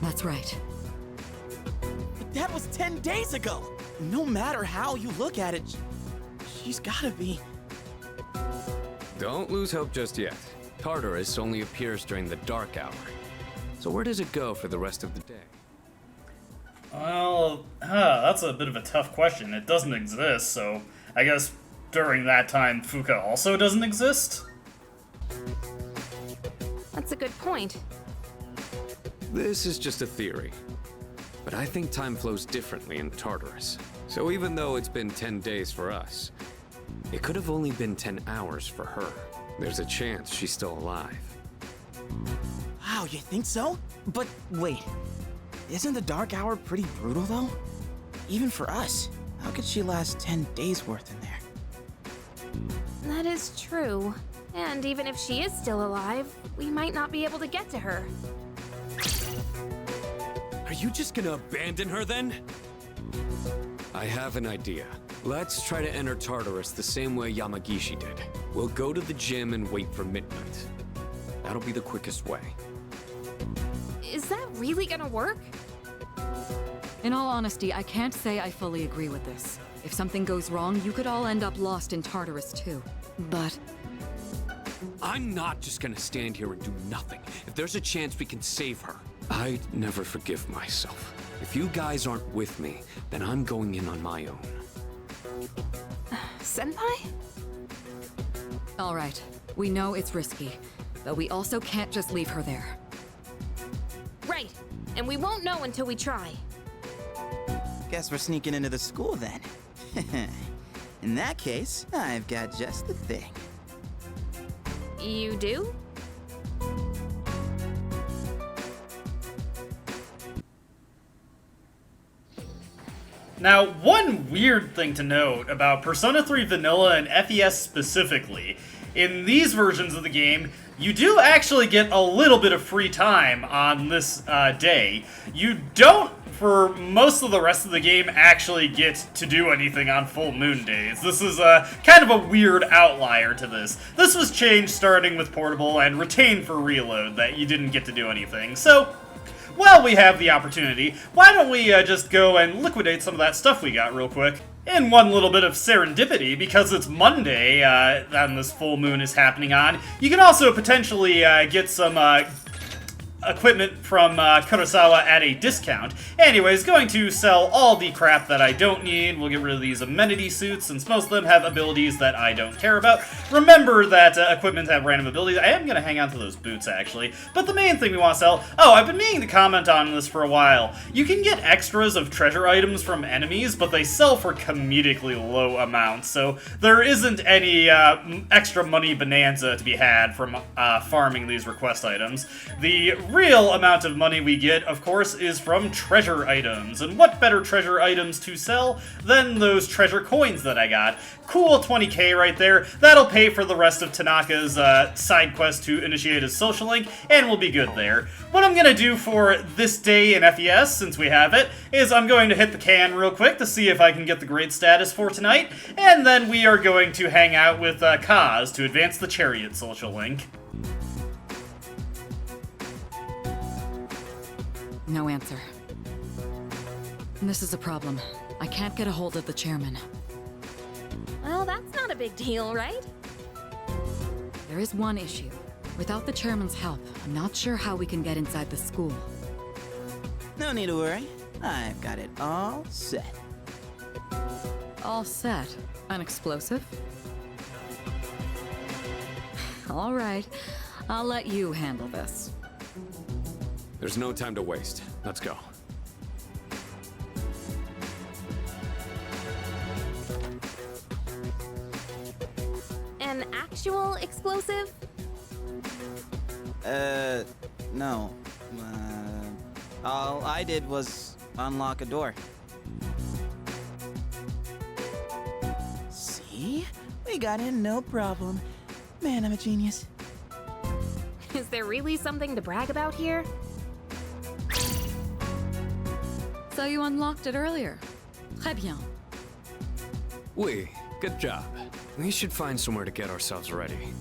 That's right. But that was 10 days ago! No matter how you look at it, she's gotta be... Don't lose hope just yet. Tartarus only appears during the dark hour. So where does it go for the rest of the day? Well, that's a bit of a tough question. It doesn't exist, so I guess during that time, Fuka also doesn't exist? That's a good point. This is just a theory. But I think time flows differently in Tartarus. So even though it's been 10 days for us, it could have only been 10 hours for her. There's a chance she's still alive. Wow, you think so? But wait, isn't the dark hour pretty brutal though? Even for us, how could she last 10 days worth in there? That is true. And even if she is still alive, we might not be able to get to her. Are you just gonna abandon her then? I have an idea. Let's try to enter Tartarus the same way Yamagishi did. We'll go to the gym and wait for midnight. That'll be the quickest way. Is that really gonna work? In all honesty, I can't say I fully agree with this. If something goes wrong, you could all end up lost in Tartarus too. But... I'm not just gonna stand here and do nothing. If there's a chance we can save her, I'd never forgive myself. If you guys aren't with me, then I'm going in on my own. Senpai? All right, we know it's risky, but we also can't just leave her there. Right, and we won't know until we try. Guess we're sneaking into the school then. In that case, I've got just the thing. You do? Now, one weird thing to note about Persona 3 Vanilla and FES specifically, in these versions of the game, you do actually get a little bit of free time on this day. You don't, for most of the rest of the game, actually get to do anything on full moon days. This is kind of a weird outlier to this. This was changed starting with Portable and retained for Reload, that you didn't get to do anything. So, while we have the opportunity, why don't we just go and liquidate some of that stuff we got real quick? In one little bit of serendipity, because it's Monday, and this full moon is happening on, you can also potentially get some equipment from Kurosawa at a discount. Anyways, going to sell all the crap that I don't need. We'll get rid of these amenity suits, since most of them have abilities that I don't care about. Remember that equipment have random abilities. I am going to hang on to those boots, actually. But the main thing we want to sell... Oh, I've been meaning to comment on this for a while. You can get extras of treasure items from enemies, but they sell for comedically low amounts, so there isn't any extra money bonanza to be had from farming these request items. The real amount of money we get, of course, is from treasure items. And what better treasure items to sell than those treasure coins that I got? Cool 20k right there. That'll pay for the rest of Tanaka's side quest to initiate his social link, and we'll be good there. What I'm going to do for this day in FES, since we have it, is I'm going to hit the can real quick to see if I can get the grade status for tonight, and then we are going to hang out with Kaz to advance the Chariot social link. No answer. This is a problem. I can't get a hold of the chairman. Well, that's not a big deal, right? There is one issue. Without the chairman's help, I'm not sure how we can get inside the school. No need to worry. I've got it all set. All set. An explosive? All right. I'll let you handle this. There's no time to waste. Let's go. An actual explosive? No. All I did was unlock a door. See? We got in no problem. Man, I'm a genius. Is there really something to brag about here? So you unlocked it earlier. Très bien. Oui, good job. We should find somewhere to get ourselves ready.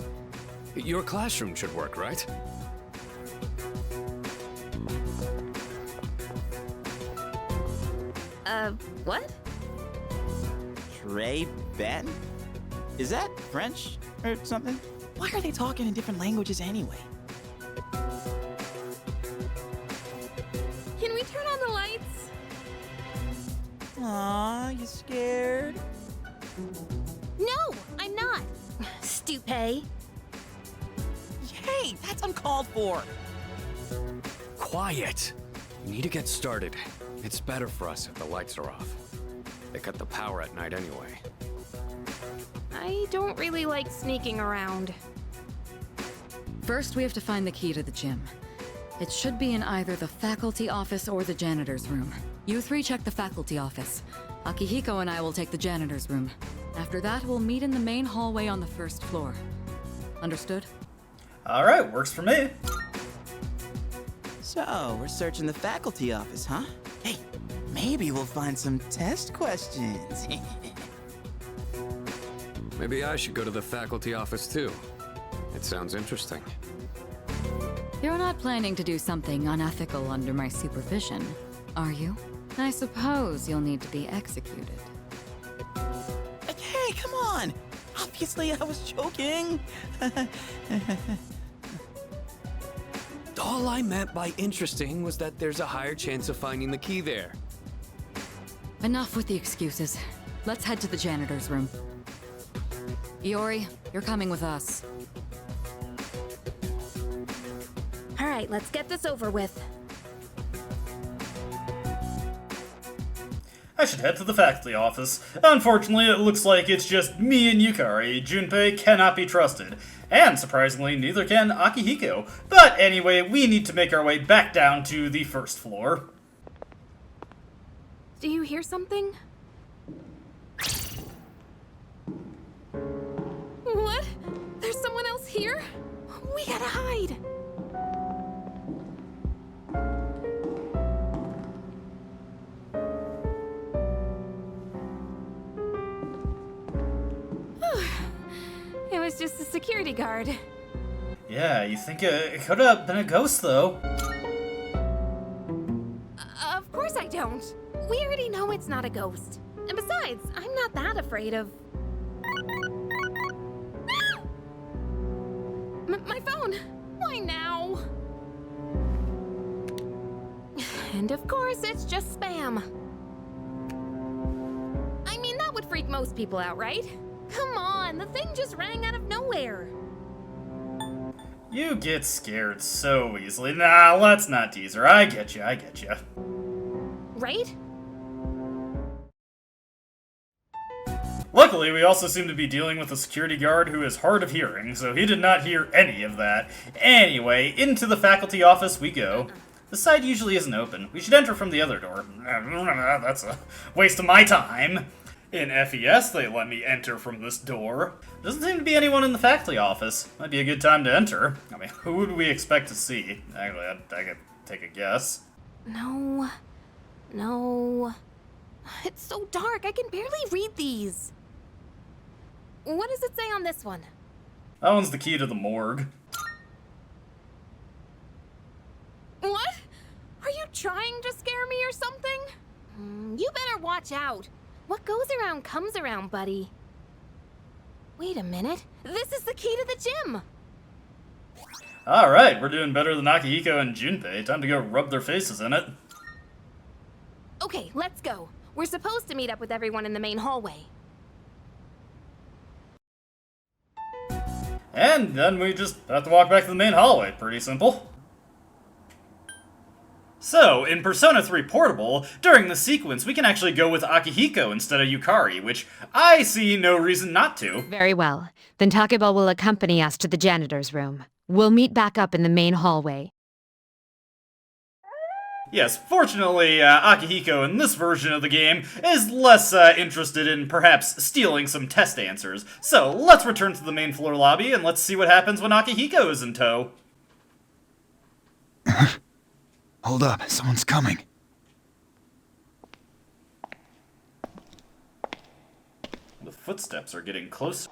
Your classroom should work, right? What? Trey Ben? Is that French or something? Why are they talking in different languages anyway? Can we turn on the lights? Aw, you scared? No, I'm not. Stupid. Hey, that's uncalled for. Quiet! We need to get started. It's better for us if the lights are off. They cut the power at night anyway. I don't really like sneaking around. First, we have to find the key to the gym. It should be in either the faculty office or the janitor's room. You three check the faculty office. Akihiko and I will take the janitor's room. After that, we'll meet in the main hallway on the first floor. Understood? Alright, works for me. So, we're searching the faculty office, huh? Hey, maybe we'll find some test questions. Maybe I should go to the faculty office too. It sounds interesting. You're not planning to do something unethical under my supervision, are you? I suppose you'll need to be executed. Hey, come on! Obviously, I was joking. All I meant by interesting was that there's a higher chance of finding the key there. Enough with the excuses. Let's head to the janitor's room. Iori, you're coming with us. All right, let's get this over with. I should head to the faculty office. Unfortunately, it looks like it's just me and Yukari. Junpei cannot be trusted. And surprisingly, neither can Akihiko. But anyway, we need to make our way back down to the first floor. Do you hear something? What? There's someone else here? We gotta hide. It was just a security guard. Yeah, you think it could have been a ghost, though. Of course I don't. We already know it's not a ghost. And besides, I'm not that afraid of... My phone! Why now? And of course, it's just spam. I mean, that would freak most people out, right? Come on, the thing just rang out of nowhere. You get scared so easily. Nah, let's not tease her. I get you, I get you. Right? Luckily, we also seem to be dealing with a security guard who is hard of hearing, so he did not hear any of that. Anyway, into the faculty office we go. The side usually isn't open. We should enter from the other door. That's a waste of my time. In FES, they let me enter from this door. Doesn't seem to be anyone in the faculty office. Might be a good time to enter. I mean, who would we expect to see? Actually, I could take a guess. No. It's so dark, I can barely read these. What does it say on this one? That one's the key to the morgue. What? Are you trying to scare me or something? You better watch out. What goes around comes around, buddy. Wait a minute. This is the key to the gym. Alright, we're doing better than Akihiko and Junpei. Time to go rub their faces in it. Okay, let's go. We're supposed to meet up with everyone in the main hallway. And then we just have to walk back to the main hallway. Pretty simple. So, in Persona 3 Portable, during the sequence, we can actually go with Akihiko instead of Yukari, which I see no reason not to. Very well. Then Takeba will accompany us to the janitor's room. We'll meet back up in the main hallway. Yes, fortunately, Akihiko in this version of the game is less interested in perhaps stealing some test answers. So, let's return to the main floor lobby and let's see what happens when Akihiko is in tow. Hold up, someone's coming. The footsteps are getting closer.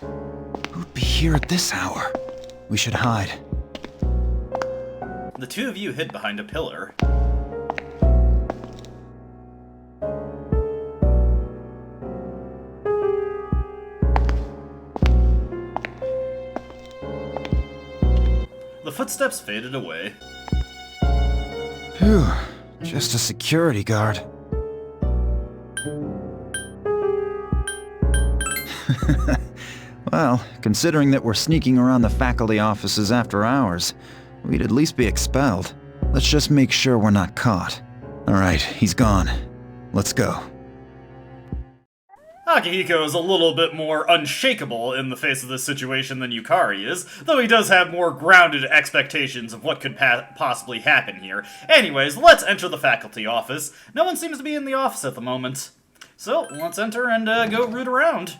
Who'd be here at this hour? We should hide. The two of you hid behind a pillar. The footsteps faded away. Phew, just a security guard. Well, considering that we're sneaking around the faculty offices after hours, we'd at least be expelled. Let's just make sure we're not caught. Alright, he's gone. Let's go. Akihiko is a little bit more unshakable in the face of this situation than Yukari is, though he does have more grounded expectations of what could possibly happen here. Anyways, let's enter the faculty office. No one seems to be in the office at the moment. So, let's enter and go root around.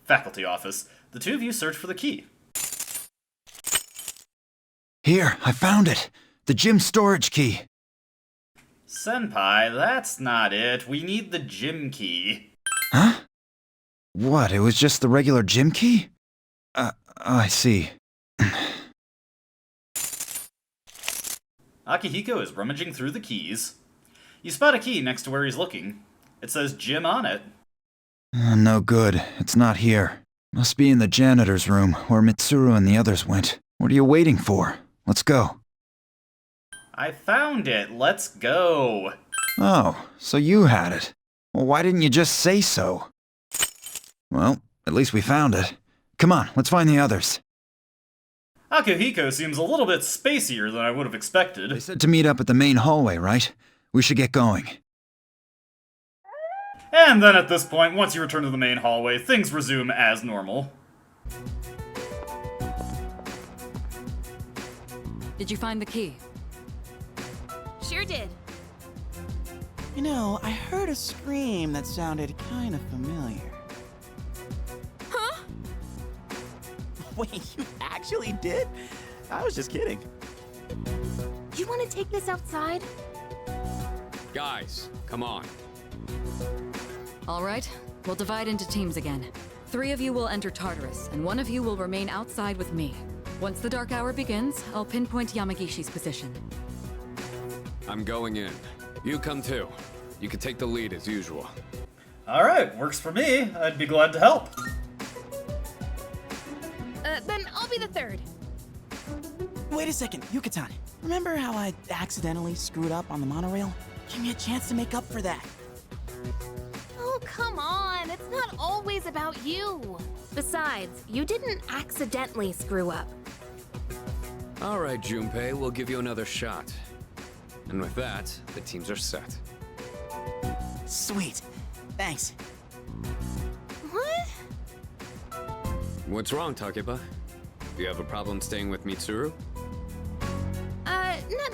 Faculty office. The two of you search for the key. Here, I found it! The gym storage key! Senpai, that's not it. We need the gym key. Huh? What, it was just the regular gym key? I see. Akihiko is rummaging through the keys. You spot a key next to where he's looking. It says gym on it. No good. It's not here. Must be in the janitor's room, where Mitsuru and the others went. What are you waiting for? Let's go. I found it. Let's go. Oh, so you had it. Well, why didn't you just say so? Well, at least we found it. Come on, let's find the others. Akihiko seems a little bit spacier than I would have expected. They said to meet up at the main hallway, right? We should get going. And then at this point, once you return to the main hallway, things resume as normal. Did you find the key? Sure did. You know, I heard a scream that sounded kind of familiar. Huh? Wait, you actually did? I was just kidding. You want to take this outside? Guys, come on. All right, we'll divide into teams again. 3 of you will enter Tartarus, and 1 of you will remain outside with me. Once the dark hour begins, I'll pinpoint Yamagishi's position. I'm going in. You come too. You can take the lead as usual. Alright, works for me. I'd be glad to help. Then I'll be the third. Wait a second, Yucatan. Remember how I accidentally screwed up on the monorail? Give me a chance to make up for that. Oh, come on. It's not always about you. Besides, you didn't accidentally screw up. All right, Junpei, we'll give you another shot. And with that, the teams are set. Sweet. Thanks. What? What's wrong, Takeba? Do you have a problem staying with Mitsuru?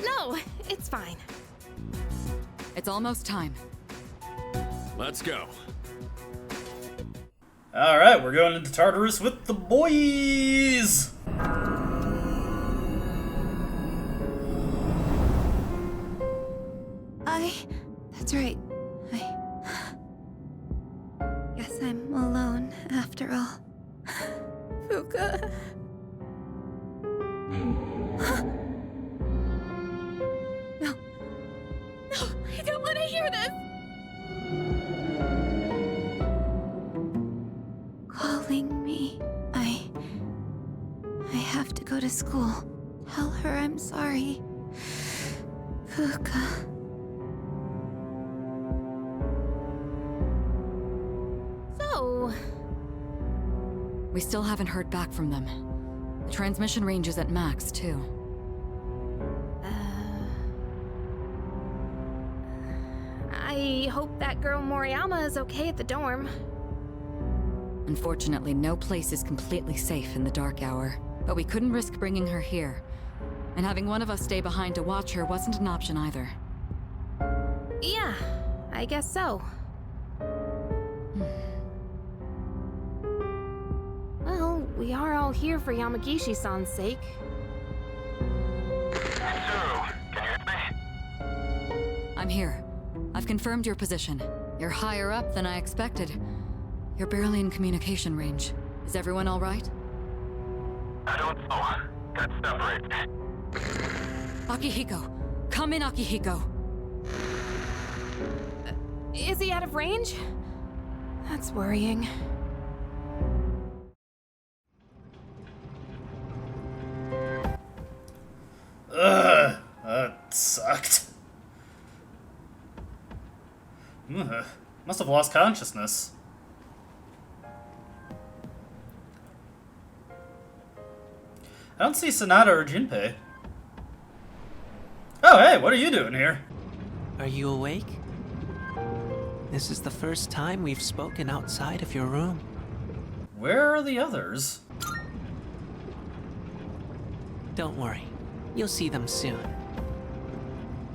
No, it's fine. It's almost time. Let's go. Alright, we're going into Tartarus with the boys! That's right. Guess I'm alone after all. Fuka. No. No, I don't want to hear this. Calling me. I have to go to school. Tell her I'm sorry. Fuka. So... We still haven't heard back from them. The transmission range is at max, too. I hope that girl Moriyama is okay at the dorm. Unfortunately, no place is completely safe in the dark hour. But we couldn't risk bringing her here. And having one of us stay behind to watch her wasn't an option either. Yeah, I guess so. Well, we are all here for Yamagishi-san's sake. I'm here. I've confirmed your position. You're higher up than I expected. You're barely in communication range. Is everyone all right? I don't know. Got separated. Akihiko! Come in, Akihiko! Is he out of range? That's worrying. That sucked. Must have lost consciousness. I don't see Sonata or Junpei. Oh, hey, what are you doing here? Are you awake? This is the first time we've spoken outside of your room. Where are the others? Don't worry. You'll see them soon.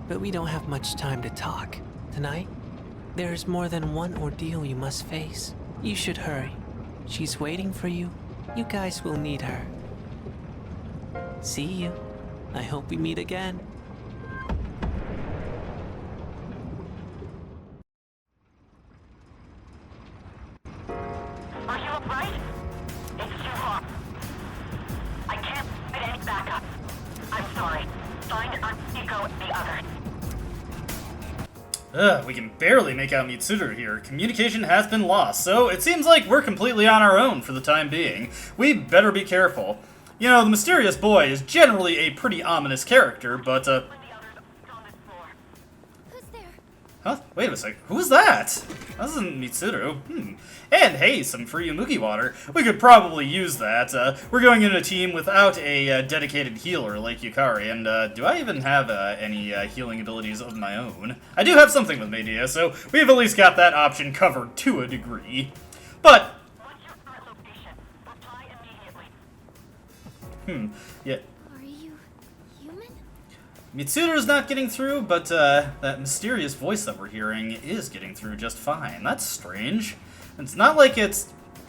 But we don't have much time to talk. Tonight, there's more than one ordeal you must face. You should hurry. She's waiting for you. You guys will need her. See you. I hope we meet again. Are you alright? It's too hot. I can't get any backup. I'm sorry. Find Akihiko and the others. We can barely make out Mitsuru here. Communication has been lost, so it seems like we're completely on our own for the time being. We better be careful. You know, the mysterious boy is generally a pretty ominous character, but, Who's there? Huh? Wait a sec. Who's that? That isn't Mitsuru. And hey, some free Umuki water. We could probably use that. We're going in a team without a dedicated healer like Yukari, and do I even have any healing abilities of my own? I do have something with Medea, so we've at least got that option covered to a degree. But... yeah. Are you human? Mitsuru's not getting through, but that mysterious voice that we're hearing is getting through just fine. That's strange. It's not like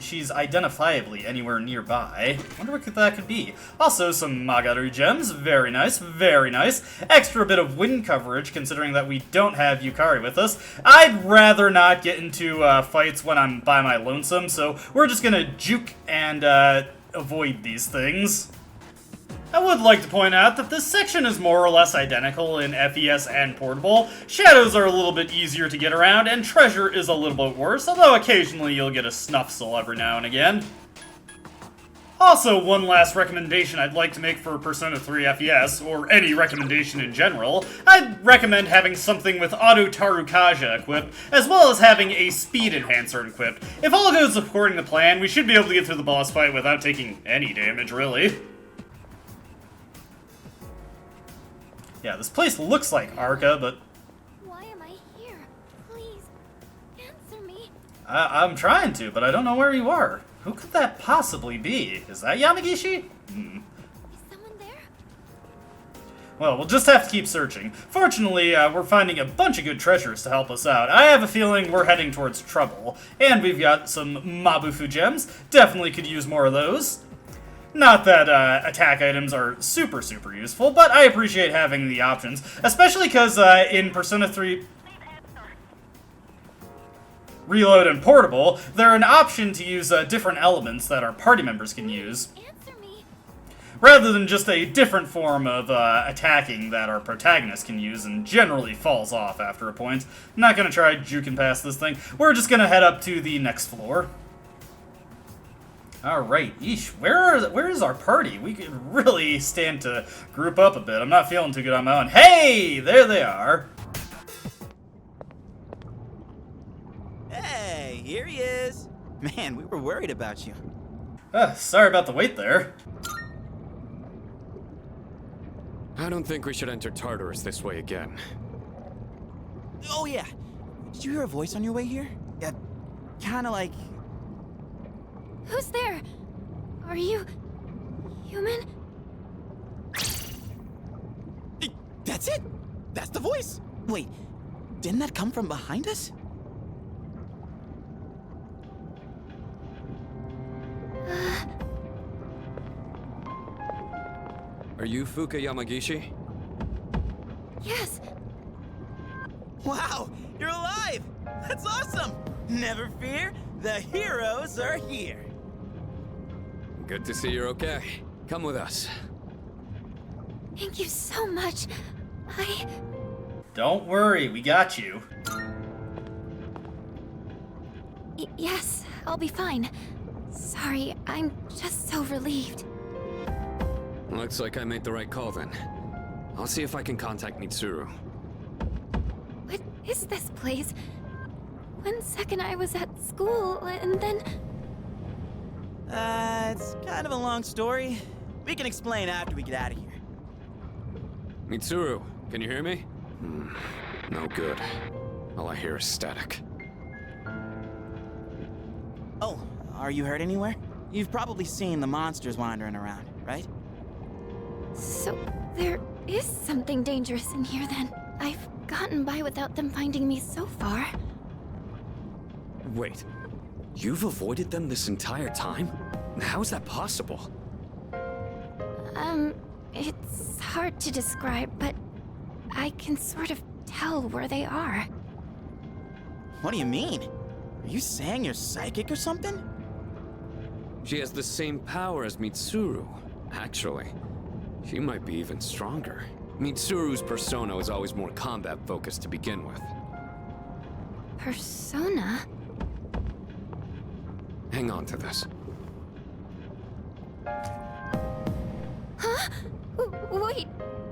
she's identifiably anywhere nearby. Wonder what that could be. Also, some Magaru gems. Very nice, very nice. Extra bit of wind coverage, considering that we don't have Yukari with us. I'd rather not get into fights when I'm by my lonesome, so we're just gonna juke and avoid these things. I would like to point out that this section is more or less identical in FES and Portable. Shadows are a little bit easier to get around, and treasure is a little bit worse, although occasionally you'll get a snuffsel every now and again. Also, one last recommendation I'd like to make for Persona 3 FES, or any recommendation in general, I'd recommend having something with Auto Tarukaja equipped, as well as having a speed enhancer equipped. If all goes according to plan, we should be able to get through the boss fight without taking any damage, really. Yeah, this place looks like Arca, but... Why am I here? Please, answer me. I'm trying to, but I don't know where you are. Who could that possibly be? Is that Yamagishi? Is someone there? Well, we'll just have to keep searching. Fortunately, we're finding a bunch of good treasures to help us out. I have a feeling we're heading towards trouble. And we've got some Mabufu gems. Definitely could use more of those. Not that attack items are super useful, but I appreciate having the options, especially because in Persona 3 Reload and Portable, they're an option to use different elements that our party members can use, rather than just a different form of attacking that our protagonist can use and generally falls off after a point. I'm not going to try juking past this thing. We're just going to head up to the next floor. Alright, eesh, where is our party? We could really stand to group up a bit. I'm not feeling too good on my own. Hey! There they are! Hey, here he is! Man, we were worried about you. Sorry about the wait there. I don't think we should enter Tartarus this way again. Oh yeah. Did you hear a voice on your way here? Yeah, kinda like... Who's there? Are you... human? That's it! That's the voice! Wait, didn't that come from behind us? Are you Fuka Yamagishi? Yes. Wow, you're alive! That's awesome! Never fear, the heroes are here. Good to see you're okay. Come with us. Thank you so much. Don't worry, we got you. Yes, I'll be fine. Sorry, I'm just so relieved. Looks like I made the right call then. I'll see if I can contact Mitsuru. What is this place? One second I was at school, and then... It's kind of a long story. We can explain after we get out of here. Mitsuru, can you hear me? No good. All I hear is static. Oh, are you hurt anywhere? You've probably seen the monsters wandering around, right? So, there is something dangerous in here then. I've gotten by without them finding me so far. Wait, you've avoided them this entire time? How is that possible? It's hard to describe, but I can sort of tell where they are. What do you mean? Are you saying you're psychic or something? She has the same power as Mitsuru, actually. She might be even stronger. Mitsuru's persona is always more combat-focused to begin with. Persona? Hang on to this. Huh? Wait,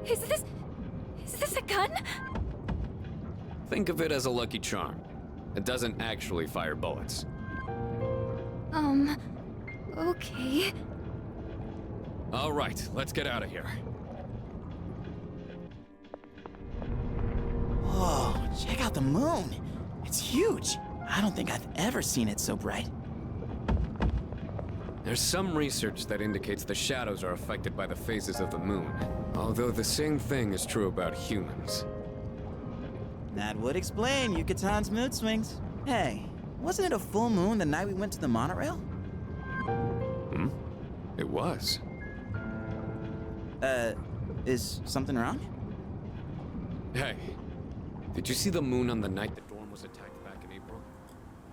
is this a gun? Think of it as a lucky charm. It doesn't actually fire bullets. Okay. All right, let's get out of here. Whoa, check out the moon. It's huge. I don't think I've ever seen it so bright. There's some research that indicates the shadows are affected by the phases of the moon, although the same thing is true about humans. That would explain Yucatan's mood swings. Hey, wasn't it a full moon the night we went to the monorail? It was. Is something wrong? Hey, did you see the moon on the night the dorm was attacked back in April?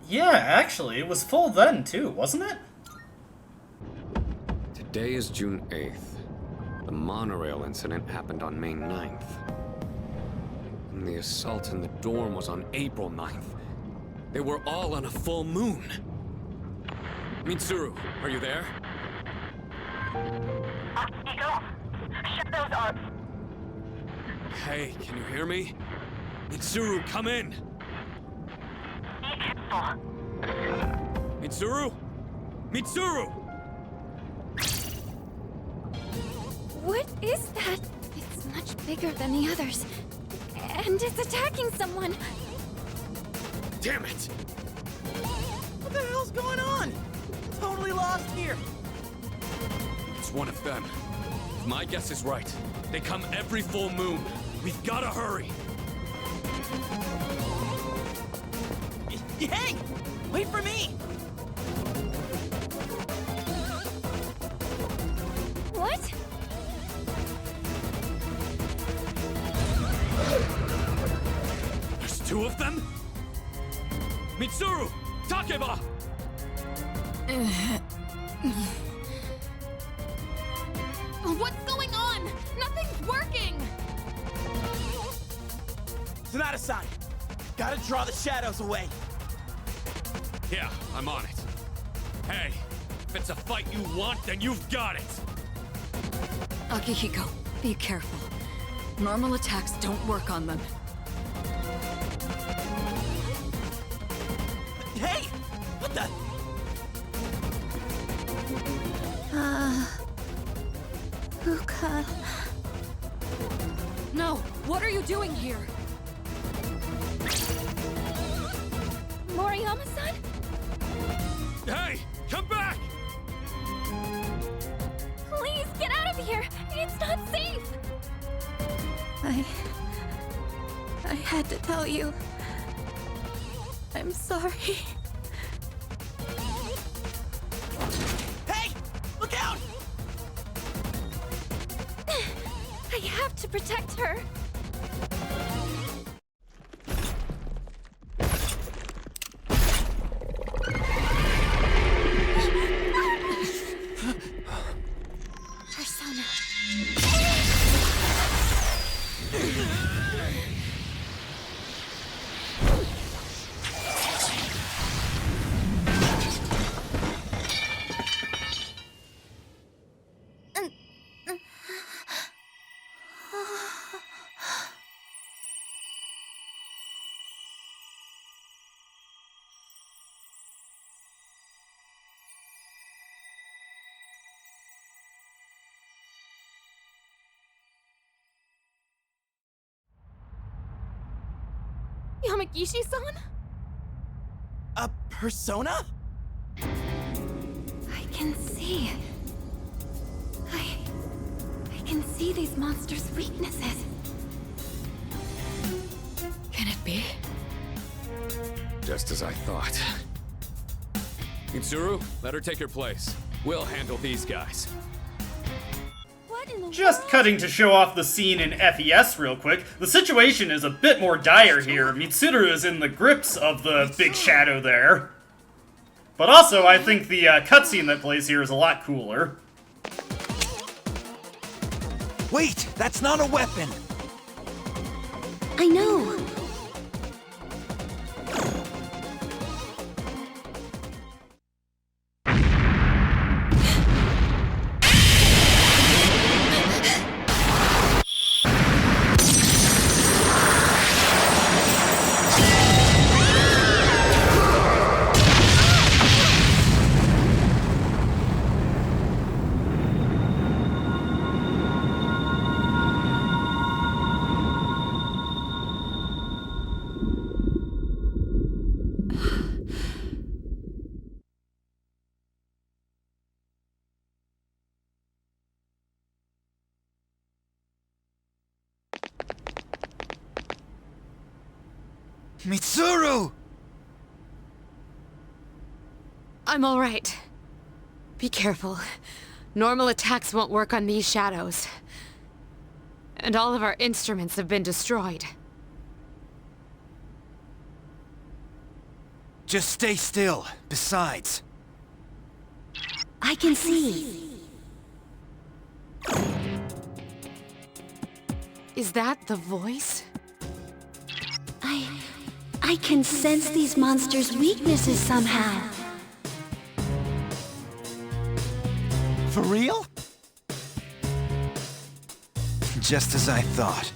Yeah, actually, it was full then too, wasn't it? Today is June 8th. The monorail incident happened on May 9th. And the assault in the dorm was on April 9th. They were all on a full moon. Mitsuru, are you there? Nico, shadows are... Hey, can you hear me? Mitsuru, come in! Be careful. Mitsuru? Mitsuru! What is that? It's much bigger than the others. And it's attacking someone. Damn it! What the hell's going on? Totally lost here. It's one of them. If my guess is right, they come every full moon. We've gotta hurry. Hey! Wait for me! What? There's two of them? Mitsuru! Takeba! What's going on? Nothing's working! Sonata-san! Gotta draw the shadows away. Yeah, I'm on it. Hey, if it's a fight you want, then you've got it! Akihiko, be careful. Normal attacks don't work on them. Hey! What the? doing here? Moriyama-san? Hey! Come back! Please, get out of here! It's not safe! I had to tell you. I'm sorry. Hey! Look out! I have to protect her. Persona. Yamagishi-san? A persona? I can see. I can see these monsters' weaknesses. Can it be? Just as I thought. Mitsuru, let her take your place. We'll handle these guys. Just cutting to show off the scene in FES real quick, the situation is a bit more dire here. Mitsuru is in the grips of the big shadow there. But also, I think the cutscene that plays here is a lot cooler. Wait, that's not a weapon! I know. Mitsuru! I'm alright. Be careful. Normal attacks won't work on these shadows. And all of our instruments have been destroyed. Just stay still. Besides... I can see. Is that the voice? I can sense these monsters' weaknesses somehow. For real? Just as I thought.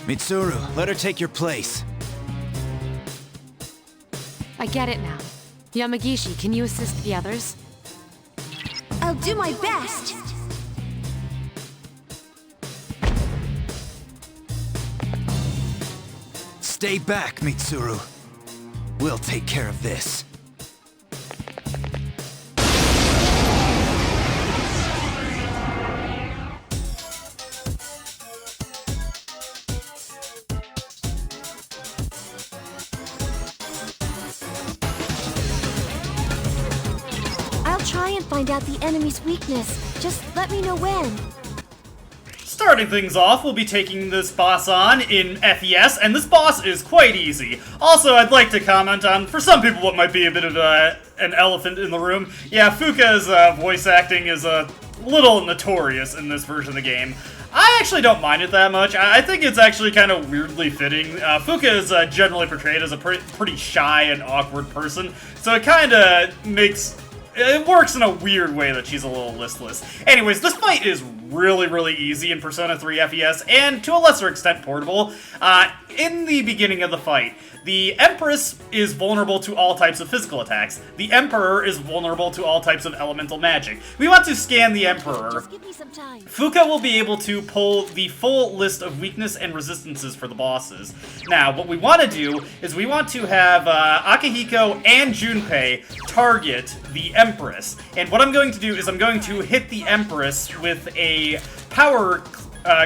Mitsuru, let her take your place. I get it now. Yamagishi, can you assist the others? I'll do my best. Stay back, Mitsuru. We'll take care of this. I'll try and find out the enemy's weakness. Just let me know when. Starting things off, we'll be taking this boss on in FES, and this boss is quite easy. Also, I'd like to comment on, for some people, what might be a bit of an elephant in the room. Yeah, Fuka's voice acting is a little notorious in this version of the game. I actually don't mind it that much. I think it's actually kind of weirdly fitting. Fuka is generally portrayed as a pretty shy and awkward person, so it kind of makes... It works in a weird way that she's a little listless. Anyways, this fight is really, really easy in Persona 3 FES, and to a lesser extent Portable. In the beginning of the fight, The Empress is vulnerable to all types of physical attacks. The Emperor is vulnerable to all types of elemental magic. We want to scan the Emperor. Fuka will be able to pull the full list of weakness and resistances for the bosses. Now, what we want to do is we want to have Akihiko and Junpei target the Empress. And what I'm going to do is I'm going to hit the Empress with a power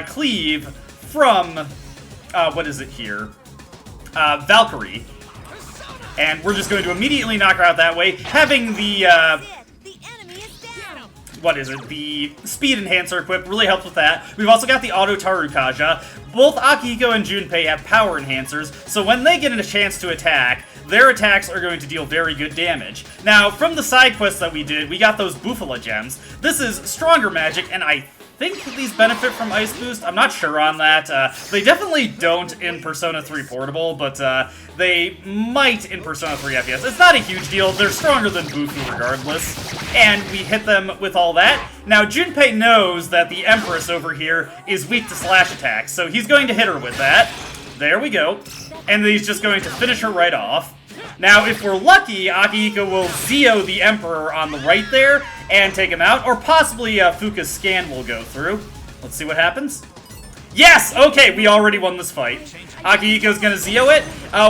cleave from, what is it here? Valkyrie. And we're just going to immediately knock her out that way, having the, what is it? The speed enhancer equipped really helps with that. We've also got the auto Tarukaja. Both Akihiko and Junpei have power enhancers, so when they get a chance to attack, their attacks are going to deal very good damage. Now, from the side quests that we did, we got those Bufala gems. This is stronger magic, and I think these benefit from Ice Boost. I'm not sure on that. They definitely don't in Persona 3 Portable, but they might in Persona 3 FES. It's not a huge deal. They're stronger than Bufu regardless. And we hit them with all that. Now, Junpei knows that the Empress over here is weak to slash attacks, so he's going to hit her with that. There we go. And then he's just going to finish her right off. Now, if we're lucky, Akihiko will Zeo the Emperor on the right there and take him out, or possibly Fuka's scan will go through. Let's see what happens. Yes! Okay, we already won this fight. Akihiko's gonna Zeo it.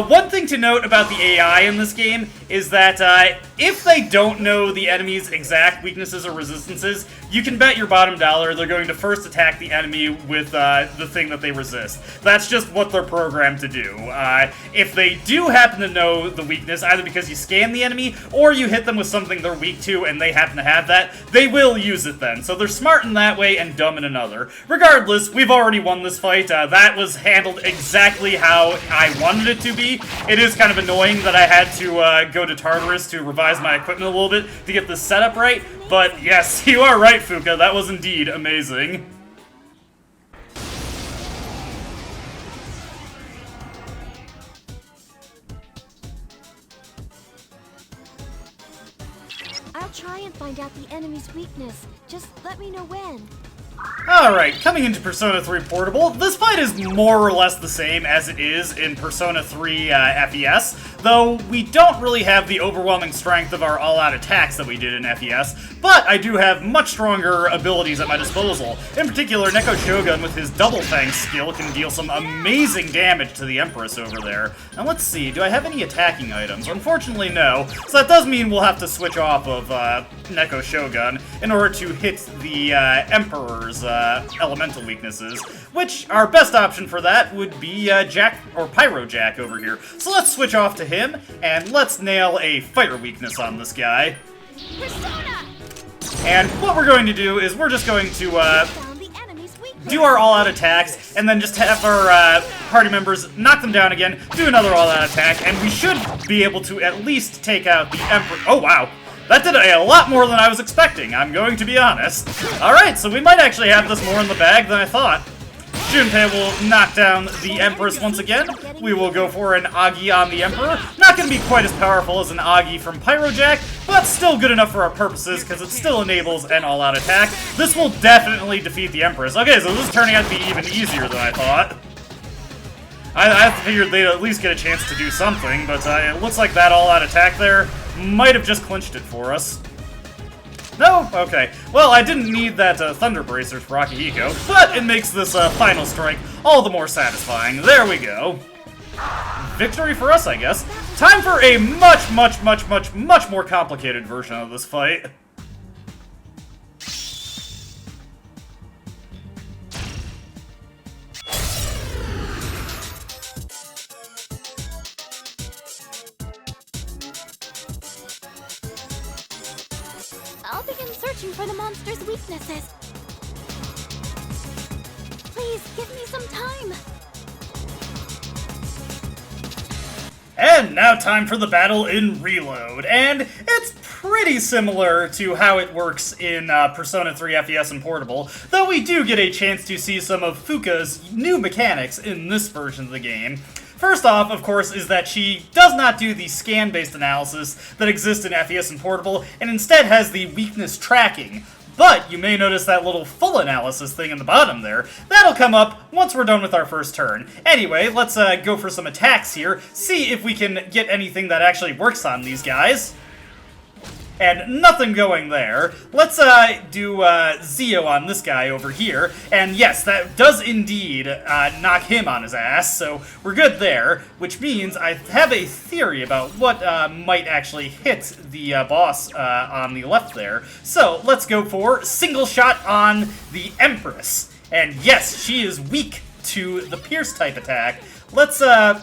One thing to note about the AI in this game is that if they don't know the enemy's exact weaknesses or resistances, you can bet your bottom dollar they're going to first attack the enemy with the thing that they resist. That's just what they're programmed to do. If they do happen to know the weakness, either because you scan the enemy or you hit them with something they're weak to and they happen to have that, they will use it then. So they're smart in that way and dumb in another. Regardless, we've already won this fight. That was handled exactly how I wanted it to be. It is kind of annoying that I had to go to Tartarus to revise my equipment a little bit to get this setup right, but yes, you are right, Fuka, that was indeed amazing. I'll try and find out the enemy's weakness. Just let me know when. Alright, coming into Persona 3 Portable, this fight is more or less the same as it is in Persona 3 FES, though we don't really have the overwhelming strength of our all-out attacks that we did in FES, but I do have much stronger abilities at my disposal. In particular, Neko Shogun with his Double Fang skill can deal some amazing damage to the Empress over there. Now let's see, do I have any attacking items? Unfortunately, no, so that does mean we'll have to switch off of Neko Shogun in order to hit the Emperor's elemental weaknesses, which our best option for that would be Jack, or Pyro Jack over here. So let's switch off to him, and let's nail a fire weakness on this guy. Persona! And what we're going to do is we're just going to do our all-out attacks, and then just have our party members knock them down again, do another all-out attack, and we should be able to at least take out the Emperor. Oh, wow. That did a lot more than I was expecting, I'm going to be honest. Alright, so we might actually have this more in the bag than I thought. Junpei will knock down the Empress once again. We will go for an Agi on the Emperor. Not going to be quite as powerful as an Agi from Pyrojack, but still good enough for our purposes because it still enables an all-out attack. This will definitely defeat the Empress. Okay, so this is turning out to be even easier than I thought. I figured they'd at least get a chance to do something, but it looks like that all-out attack there might have just clinched it for us. No? Okay. Well, I didn't need that Thunder Bracers for Akihiko, but it makes this final strike all the more satisfying. There we go. Victory for us, I guess. Time for a much more complicated version of this fight. I'll begin searching for the monster's weaknesses. Please, give me some time. And now time for the battle in Reload, and it's pretty similar to how it works in Persona 3 FES and Portable, though we do get a chance to see some of Fuka's new mechanics in this version of the game. First off, of course, is that she does not do the scan-based analysis that exists in FES and Portable, and instead has the weakness tracking. But you may notice that little full analysis thing in the bottom there. That'll come up once we're done with our first turn. Anyway, let's go for some attacks here, see if we can get anything that actually works on these guys. And nothing going there. Let's do Zeo on this guy over here. And yes, that does indeed knock him on his ass, so we're good there. Which means I have a theory about what might actually hit the boss on the left there. So let's go for single shot on the Empress. And yes, she is weak to the Pierce type attack. Let's now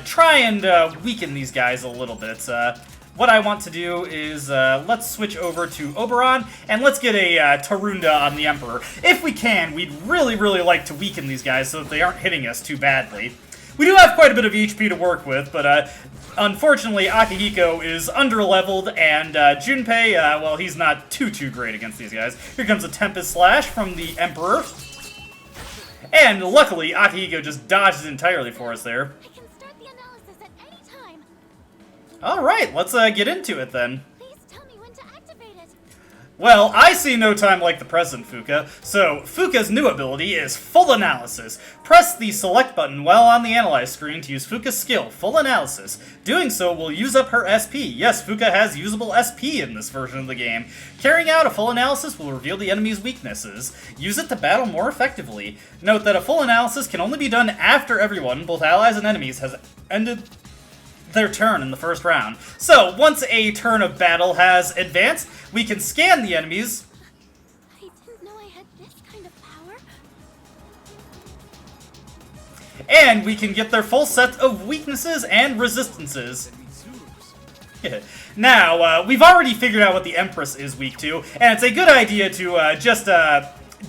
try and weaken these guys a little bit. What I want to do is, let's switch over to Oberon, and let's get a Tarunda on the Emperor. If we can, we'd really, really like to weaken these guys so that they aren't hitting us too badly. We do have quite a bit of HP to work with, but unfortunately, Akihiko is under-leveled, and Junpei, well, he's not too great against these guys. Here comes a Tempest Slash from the Emperor. And luckily, Akihiko just dodged entirely for us there. Alright, let's get into it then. Please tell me when to activate it. Well, I see no time like the present, Fuka. So, Fuka's new ability is Full Analysis. Press the select button while on the Analyze screen to use Fuka's skill, Full Analysis. Doing so will use up her SP. Yes, Fuka has usable SP in this version of the game. Carrying out a Full Analysis will reveal the enemy's weaknesses. Use it to battle more effectively. Note that a Full Analysis can only be done after everyone, both allies and enemies, has ended their turn in the first round. So, once a turn of battle has advanced, we can scan the enemies. I didn't know I had this kind of power. And we can get their full set of weaknesses and resistances. Now, we've already figured out what the Empress is weak to, and it's a good idea to just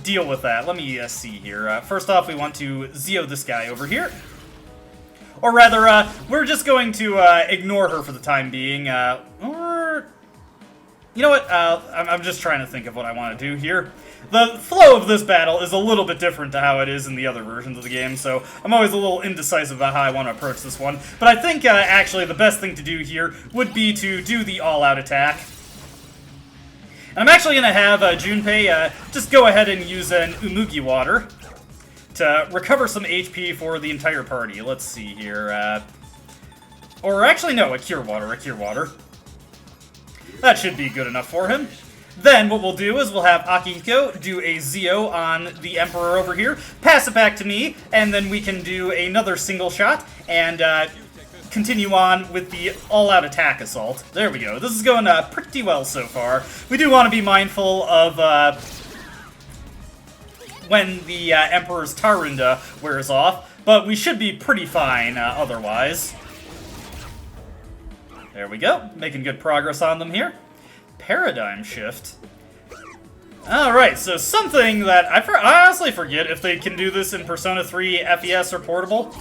deal with that. Let me see here. First off, we want to Zeo this guy over here. Or rather, we're just going to ignore her for the time being, or... You know what, I'm just trying to think of what I want to do here. The flow of this battle is a little bit different to how it is in the other versions of the game, so I'm always a little indecisive about how I want to approach this one. But I think, actually, the best thing to do here would be to do the all-out attack. And I'm actually going to have Junpei just go ahead and use an Umugi Water to recover some HP for the entire party. Let's see here. Or actually, no, a Cure Water. That should be good enough for him. Then what we'll do is we'll have Akihiko do a Zeo on the Emperor over here, pass it back to me, and then we can do another single shot and continue on with the all-out attack assault. There we go. This is going pretty well so far. We do want to be mindful of when the Emperor's Tarunda wears off, but we should be pretty fine otherwise. There we go, making good progress on them here. Paradigm Shift. Alright, so something that I honestly forget if they can do this in Persona 3 FES or Portable.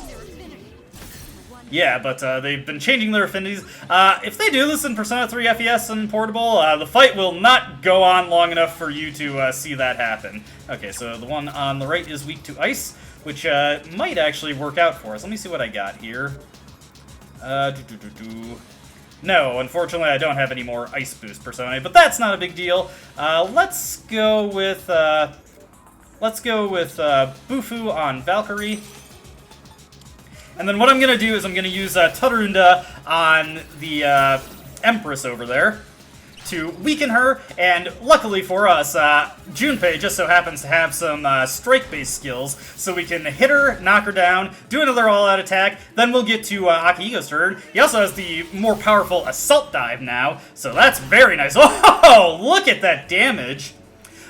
Yeah, but they've been changing their affinities. If they do this in Persona 3 FES and Portable, the fight will not go on long enough for you to see that happen. Okay, so the one on the right is weak to ice, which might actually work out for us. Let me see what I got here. No, unfortunately I don't have any more ice boost personae, but that's not a big deal. Let's go with Bufu on Valkyrie. And then what I'm going to do is I'm going to use Tarunda on the Empress over there to weaken her, and luckily for us, Junpei just so happens to have some strike-based skills, so we can hit her, knock her down, do another all-out attack, then we'll get to Akihiko's turn. He also has the more powerful Assault Dive now, so that's very nice. Oh, look at that damage!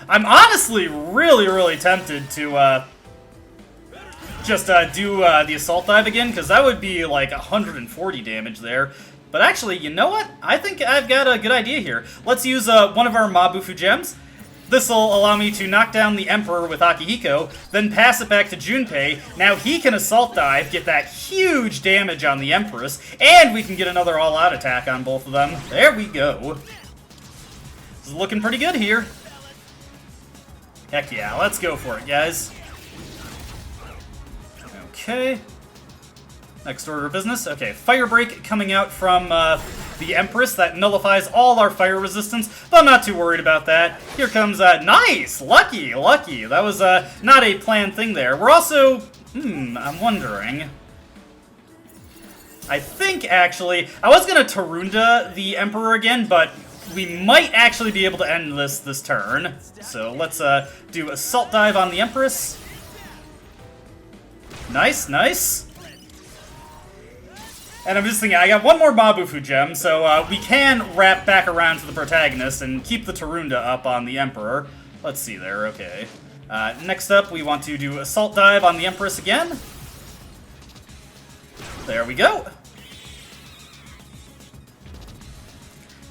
I'm honestly really tempted to just do the Assault Dive again, because that would be like 140 damage there. But actually, you know what? I think I've got a good idea here. Let's use one of our Mabufu gems. This will allow me to knock down the Emperor with Akihiko, then pass it back to Junpei. Now he can Assault Dive, get that huge damage on the Empress, and we can get another all-out attack on both of them. There we go. This is looking pretty good here. Heck yeah, let's go for it, guys. Okay. Next order of business. Okay, Fire Break coming out from the Empress that nullifies all our fire resistance, but I'm not too worried about that. Here comes, nice! Lucky! That was, not a planned thing there. We're also, I'm wondering. I think, actually, I was gonna Tarunda the Emperor again, but we might actually be able to end this turn. So let's, do Assault Dive on the Empress. Nice. And I'm just thinking, I got one more Mabufu gem, so we can wrap back around to the protagonist and keep the Tarunda up on the Emperor. Let's see there, okay. Next up, we want to do Assault Dive on the Empress again. There we go.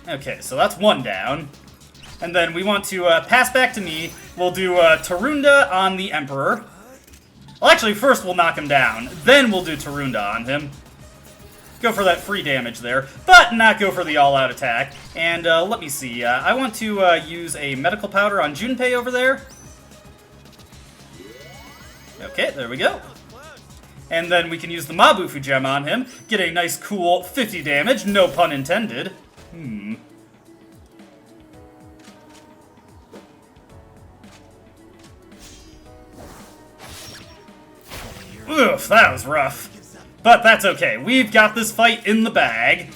Okay, so that's one down. And then we want to pass back to me. We'll do Tarunda on the Emperor. Well, actually, first we'll knock him down. Then we'll do Tarunda on him. Go for that free damage there, but not go for the all-out attack. And let me see. I want to use a medical powder on Junpei over there. Okay, there we go. And then we can use the Mabufu gem on him. Get a nice, cool 50 damage. No pun intended. Oof, that was rough. But that's okay. We've got this fight in the bag.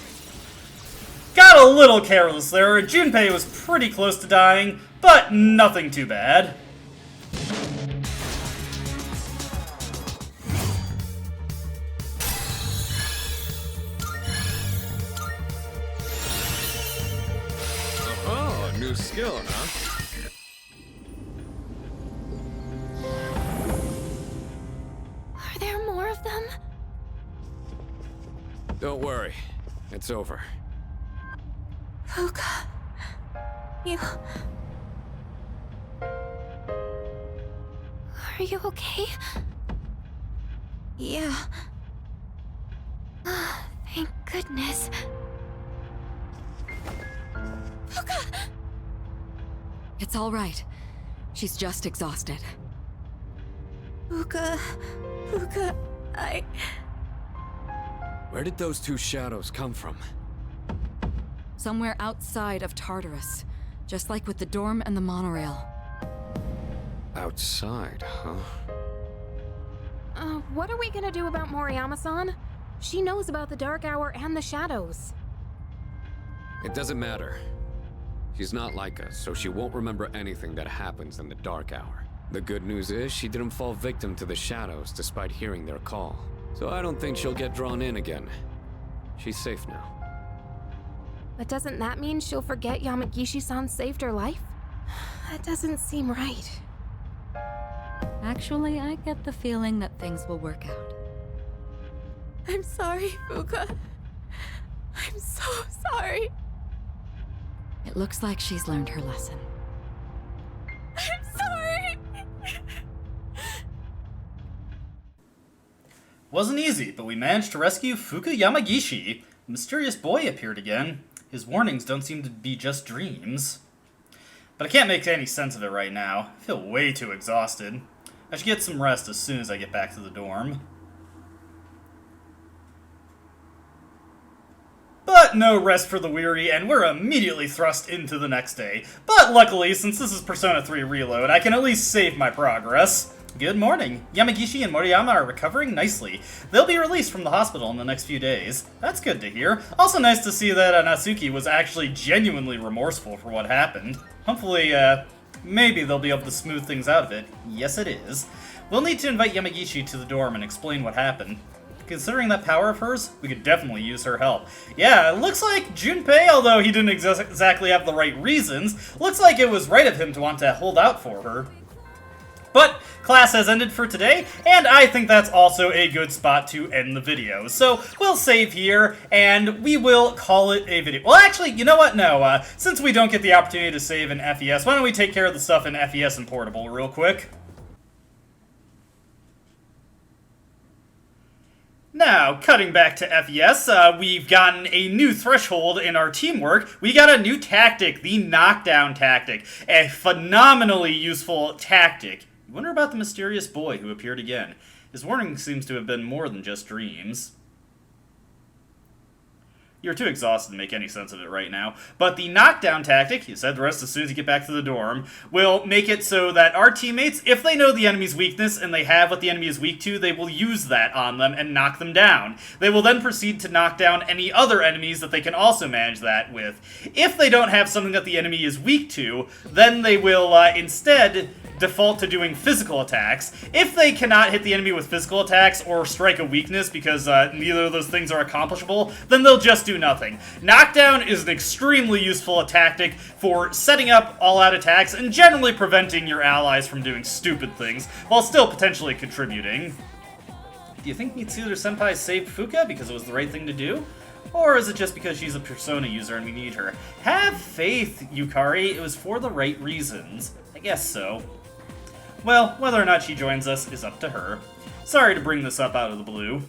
Got a little careless there. Junpei was pretty close to dying, but nothing too bad. Oh, new skill, huh? Are there more of them? Don't worry. It's over. Fuka, you... Are you okay? Yeah. Thank goodness. It's all right. She's just exhausted. Fuka, Where did those two shadows come from? Somewhere outside of Tartarus. Just like with the dorm and the monorail. Outside, huh? What are we gonna do about Moriyama-san? She knows about the Dark Hour and the shadows. It doesn't matter. She's not like us, so she won't remember anything that happens in the Dark Hour. The good news is she didn't fall victim to the shadows despite hearing their call. So I don't think she'll get drawn in again. She's safe now. But doesn't that mean she'll forget Yamagishi-san saved her life? That doesn't seem right. Actually, I get the feeling that things will work out. I'm sorry, Fuka. I'm so sorry. It looks like she's learned her lesson. I'm sorry. Wasn't easy, but we managed to rescue Fuka Yamagishi. The mysterious boy appeared again. His warnings don't seem to be just dreams. But I can't make any sense of it right now. I feel way too exhausted. I should get some rest as soon as I get back to the dorm. But no rest for the weary, and we're immediately thrust into the next day. But luckily, since this is Persona 3 Reload, I can at least save my progress. Good morning. Yamagishi and Moriyama are recovering nicely. They'll be released from the hospital in the next few days. That's good to hear. Also nice to see that Natsuki was actually genuinely remorseful for what happened. Hopefully, maybe they'll be able to smooth things out of it. Yes, it is. We'll need to invite Yamagishi to the dorm and explain what happened. Considering that power of hers, we could definitely use her help. Yeah, it looks like Junpei, although he didn't exactly have the right reasons, looks like it was right of him to want to hold out for her. But class has ended for today, and I think that's also a good spot to end the video. So we'll save here, and we will call it a video. Well, actually, you know what? No, since we don't get the opportunity to save in FES, why don't we take care of the stuff in FES and Portable real quick? Now, cutting back to FES, we've gotten a new threshold in our teamwork. We got a new tactic, the knockdown tactic. A phenomenally useful tactic. You wonder about the mysterious boy who appeared again. His warning seems to have been more than just dreams. You're too exhausted to make any sense of it right now. But the knockdown tactic, you said the rest as soon as you get back to the dorm, will make it so that our teammates, if they know the enemy's weakness and they have what the enemy is weak to, they will use that on them and knock them down. They will then proceed to knock down any other enemies that they can also manage that with. If they don't have something that the enemy is weak to, then they will instead default to doing physical attacks. If they cannot hit the enemy with physical attacks or strike a weakness because neither of those things are accomplishable, then they'll just do nothing. Knockdown is an extremely useful tactic for setting up all-out attacks and generally preventing your allies from doing stupid things while still potentially contributing. Do you think Mitsuru Senpai saved Fuka because it was the right thing to do? Or is it just because she's a Persona user and we need her? Have faith, Yukari. It was for the right reasons. I guess so. Well, whether or not she joins us is up to her. Sorry to bring this up out of the blue.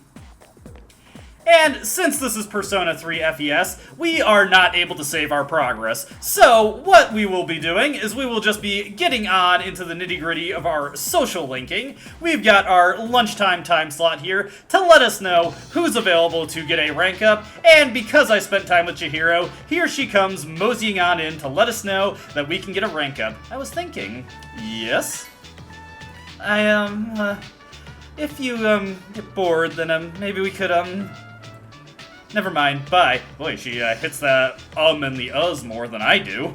And since this is Persona 3 FES, we are not able to save our progress. So what we will be doing is we will just be getting on into the nitty-gritty of our social linking. We've got our lunchtime time slot here to let us know who's available to get a rank up. And because I spent time with Chihiro, here she comes moseying on in to let us know that we can get a rank up. I was thinking, yes? If you, get bored, then, maybe we could, never mind, bye. Boy, she, hits that and the uhs more than I do.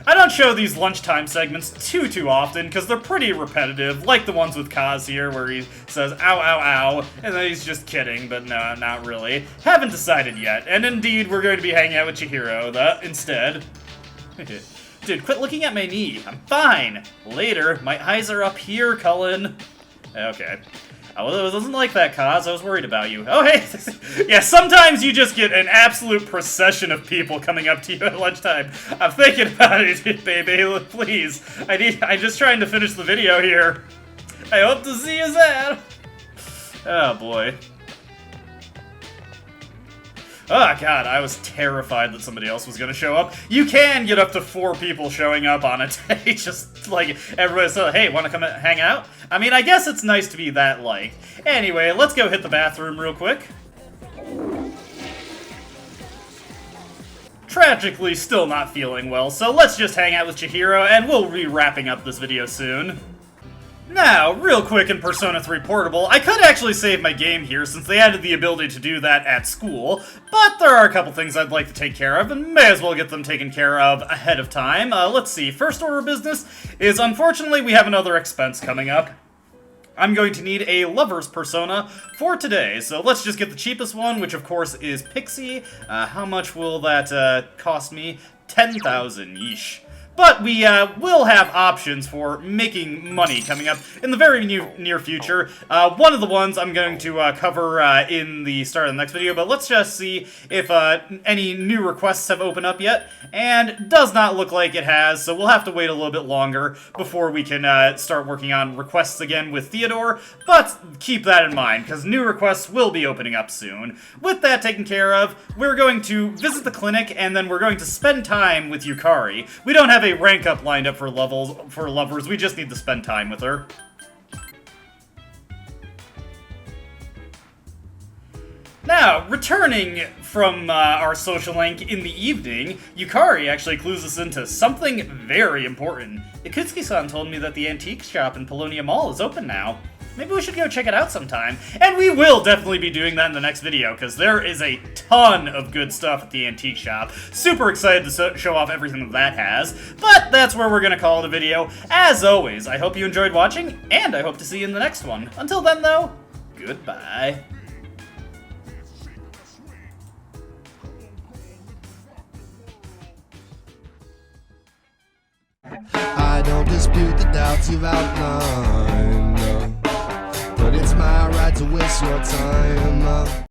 I don't show these lunchtime segments too often, because they're pretty repetitive, like the ones with Kaz here, where he says, ow, ow, ow, and then he's just kidding, but no, not really. Haven't decided yet, and indeed, we're going to be hanging out with Chihiro, instead. Dude, quit looking at my knee. I'm fine. Later. My eyes are up here, Cullen. Okay. I wasn't like that, Kaz. I was worried about you. Oh, hey! Yeah, sometimes you just get an absolute procession of people coming up to you at lunchtime. I'm thinking about it, baby. Please. I'm just trying to finish the video here. I hope to see you there. Oh, boy. Oh, God, I was terrified that somebody else was going to show up. You can get up to 4 people showing up on a day, just like everybody said, hey, want to come hang out? I mean, I guess it's nice to be that liked. Anyway, let's go hit the bathroom real quick. Tragically, still not feeling well, so let's just hang out with Chihiro, and we'll be wrapping up this video soon. Now, real quick in Persona 3 Portable, I could actually save my game here since they added the ability to do that at school, but there are a couple things I'd like to take care of, and may as well get them taken care of ahead of time. Let's see, first order of business is, unfortunately, we have another expense coming up. I'm going to need a lover's persona for today, so let's just get the cheapest one, which of course is Pixie. How much will that cost me? 10,000, yeesh. But we will have options for making money coming up in the very near future. One of the ones I'm going to cover in the start of the next video, but let's just see if any new requests have opened up yet. And does not look like it has, so we'll have to wait a little bit longer before we can start working on requests again with Theodore. But keep that in mind, because new requests will be opening up soon. With that taken care of, we're going to visit the clinic, and then we're going to spend time with Yukari. We don't have a rank up lined up for lovers, we just need to spend time with her. Now, returning from our social link in the evening, Yukari actually clues us into something very important. Ikutsuki-san told me that the antique shop in Polonia Mall is open now. Maybe we should go check it out sometime. And we will definitely be doing that in the next video, because there is a ton of good stuff at the antique shop. Super excited to show off everything that has. But that's where we're going to call it a video. As always, I hope you enjoyed watching, and I hope to see you in the next one. Until then, though, goodbye. I don't dispute the doubts you've outlined, no. But it's my right to waste your time.